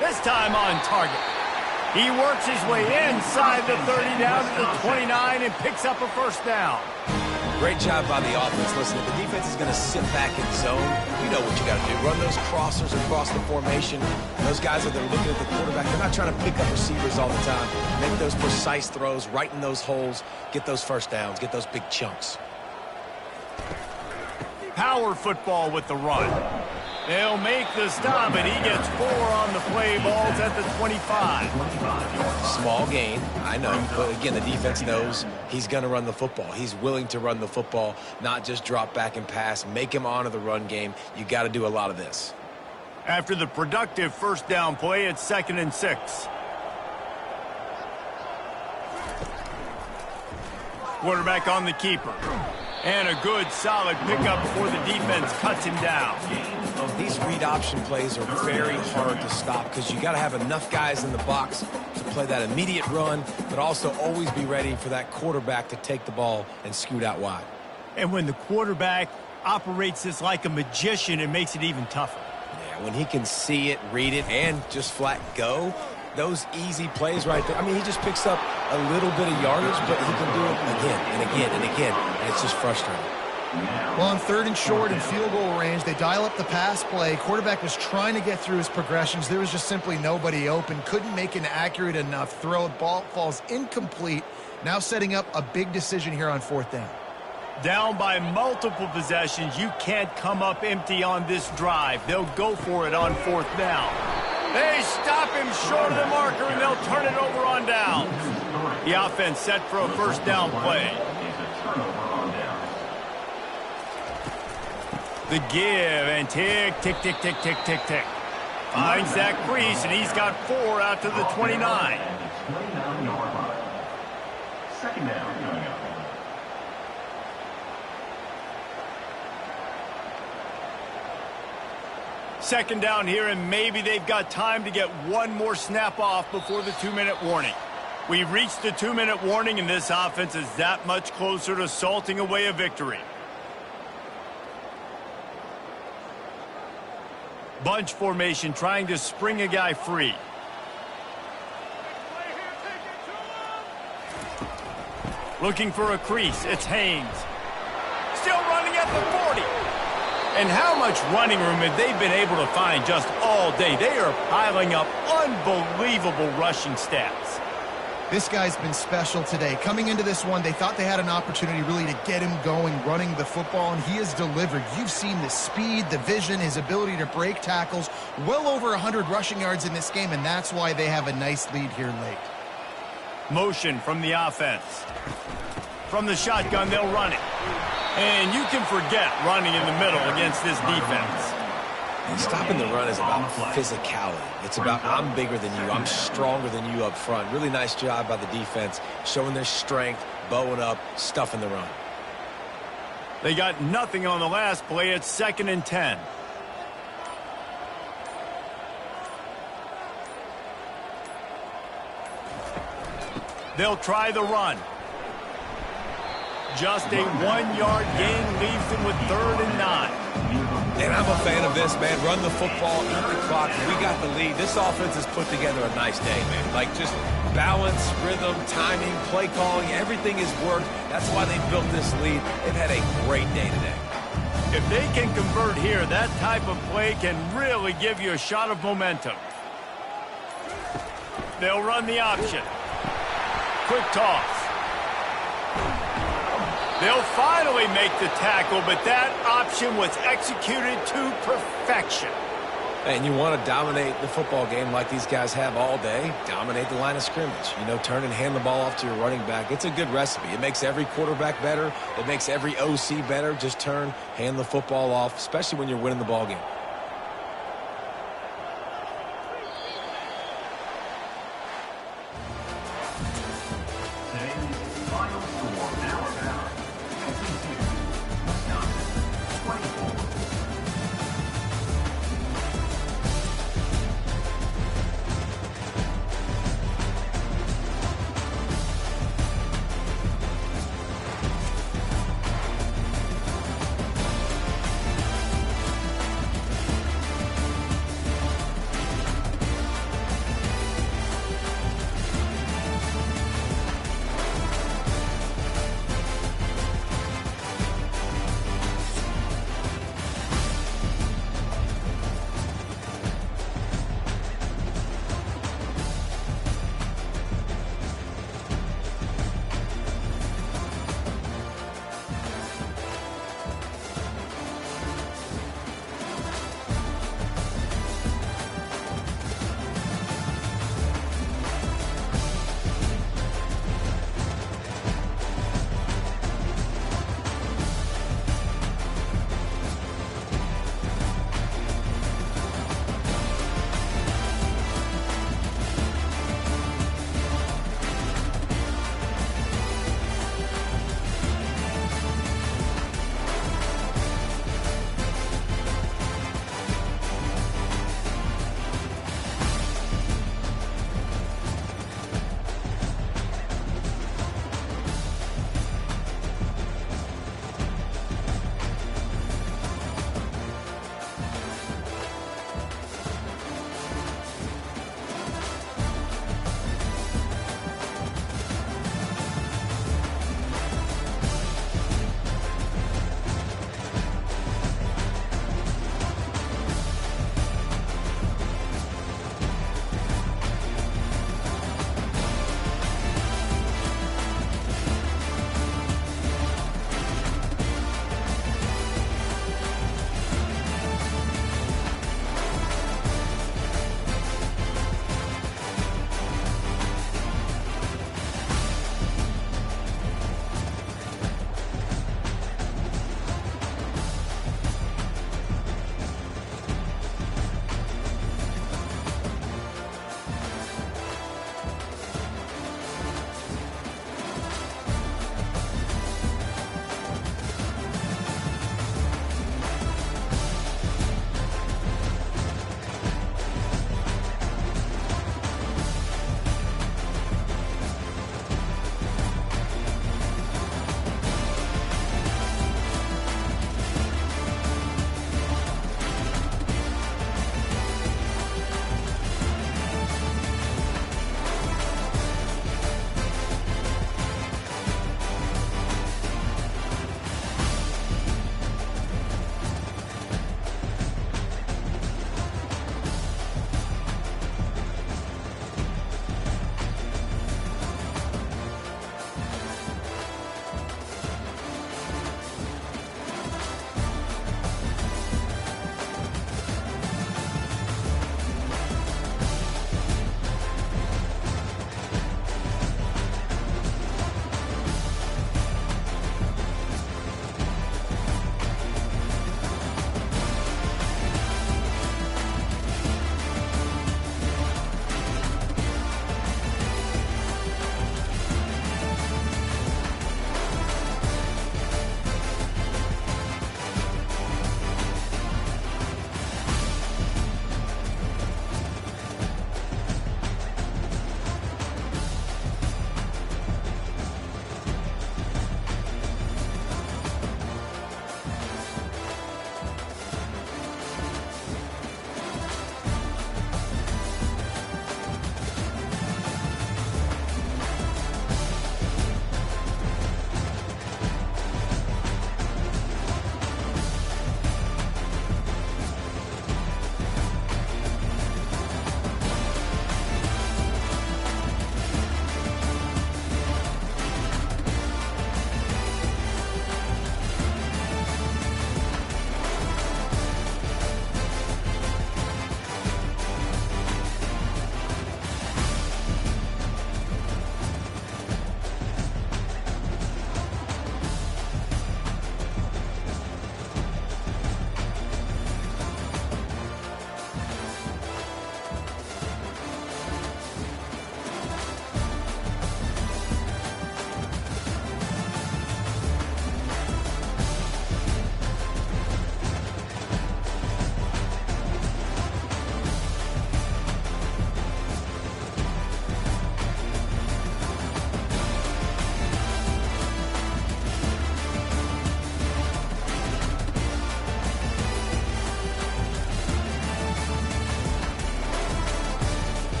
Speaker 1: This time on target. He works his way inside the 30 down to the 29 and picks up a first down.
Speaker 3: Great job by the offense. Listen, if the defense is going to sit back in zone, you know what you got to do. Run those crossers across the formation. Those guys that are looking at the quarterback, they're not trying to pick up receivers all the time. Make those precise throws, right in those holes, get those first downs, get those big chunks.
Speaker 1: Power football with the run. They'll make the stop, and he gets 4 on the play. Ball's at the 25.
Speaker 3: Small gain, I know, but again, the defense knows he's going to run the football. He's willing to run the football, not just drop back and pass, make him honor the run game. You got to do a lot of this.
Speaker 1: After the productive first down play, it's 2nd and 6. Quarterback on the keeper. And a good, solid pickup before the defense cuts him down.
Speaker 3: These read option plays are very hard to stop because you got to have enough guys in the box to play that immediate run, but also always be ready for that quarterback to take the ball and scoot out wide.
Speaker 1: And when the quarterback operates this like a magician, it makes it even tougher.
Speaker 3: Yeah, when he can see it, read it, and just flat go, those easy plays right there. I mean, he just picks up a little bit of yardage, but he can do it again and again and again, and it's just frustrating.
Speaker 2: Well, on 3rd and short and field goal range, they dial up the pass play. Quarterback was trying to get through his progressions. There was just simply nobody open. Couldn't make an accurate enough throw. Ball falls incomplete. Now setting up a big decision here on 4th down.
Speaker 1: Down by multiple possessions. You can't come up empty on this drive. They'll go for it on 4th down. They stop him short of the marker, and they'll turn it over on downs. The offense set for a first down play. The give, and tick, tick, tick, tick, tick, tick, tick. Finds that crease, and he's got 4 out to the 29.
Speaker 4: 29-yard line. Second down coming up.
Speaker 1: Second down here, and maybe they've got time to get one more snap off before the 2-minute warning. We've reached the 2-minute warning, and this offense is that much closer to salting away a victory. Bunch formation, trying to spring a guy free. Looking for a crease. It's Haynes. Still running at the 40. And how much running room have they been able to find just all day? They are piling up unbelievable rushing stats.
Speaker 2: This guy's been special today. Coming into this one, they thought they had an opportunity really to get him going, running the football, and he has delivered. You've seen the speed, the vision, his ability to break tackles. Well over 100 rushing yards in this game, and that's why they have a nice lead here late.
Speaker 1: Motion from the offense. From the shotgun, they'll run it. And you can forget running in the middle against this defense.
Speaker 3: And stopping the run is about physicality. It's about I'm bigger than you, I'm stronger than you up front. Really nice job by the defense, showing their strength, bowing up, stuffing the run.
Speaker 1: They got nothing on the last play. It's 2nd and 10. They'll try the run. Just a 1-yard gain leaves them with 3rd and 9.
Speaker 3: And I'm a fan of this, man. Run the football, eat the clock. We got the lead. This offense has put together a nice day, man. Like, just balance, rhythm, timing, play calling, everything has worked. That's why they built this lead. They've had a great day today.
Speaker 1: If they can convert here, that type of play can really give you a shot of momentum. They'll run the option. Quick toss. They'll finally make the tackle, but that option was executed to perfection.
Speaker 3: And you want to dominate the football game like these guys have all day. Dominate the line of scrimmage. You know, turn and hand the ball off to your running back. It's a good recipe. It makes every quarterback better. It makes every OC better. Just turn, hand the football off, especially when you're winning the ball game.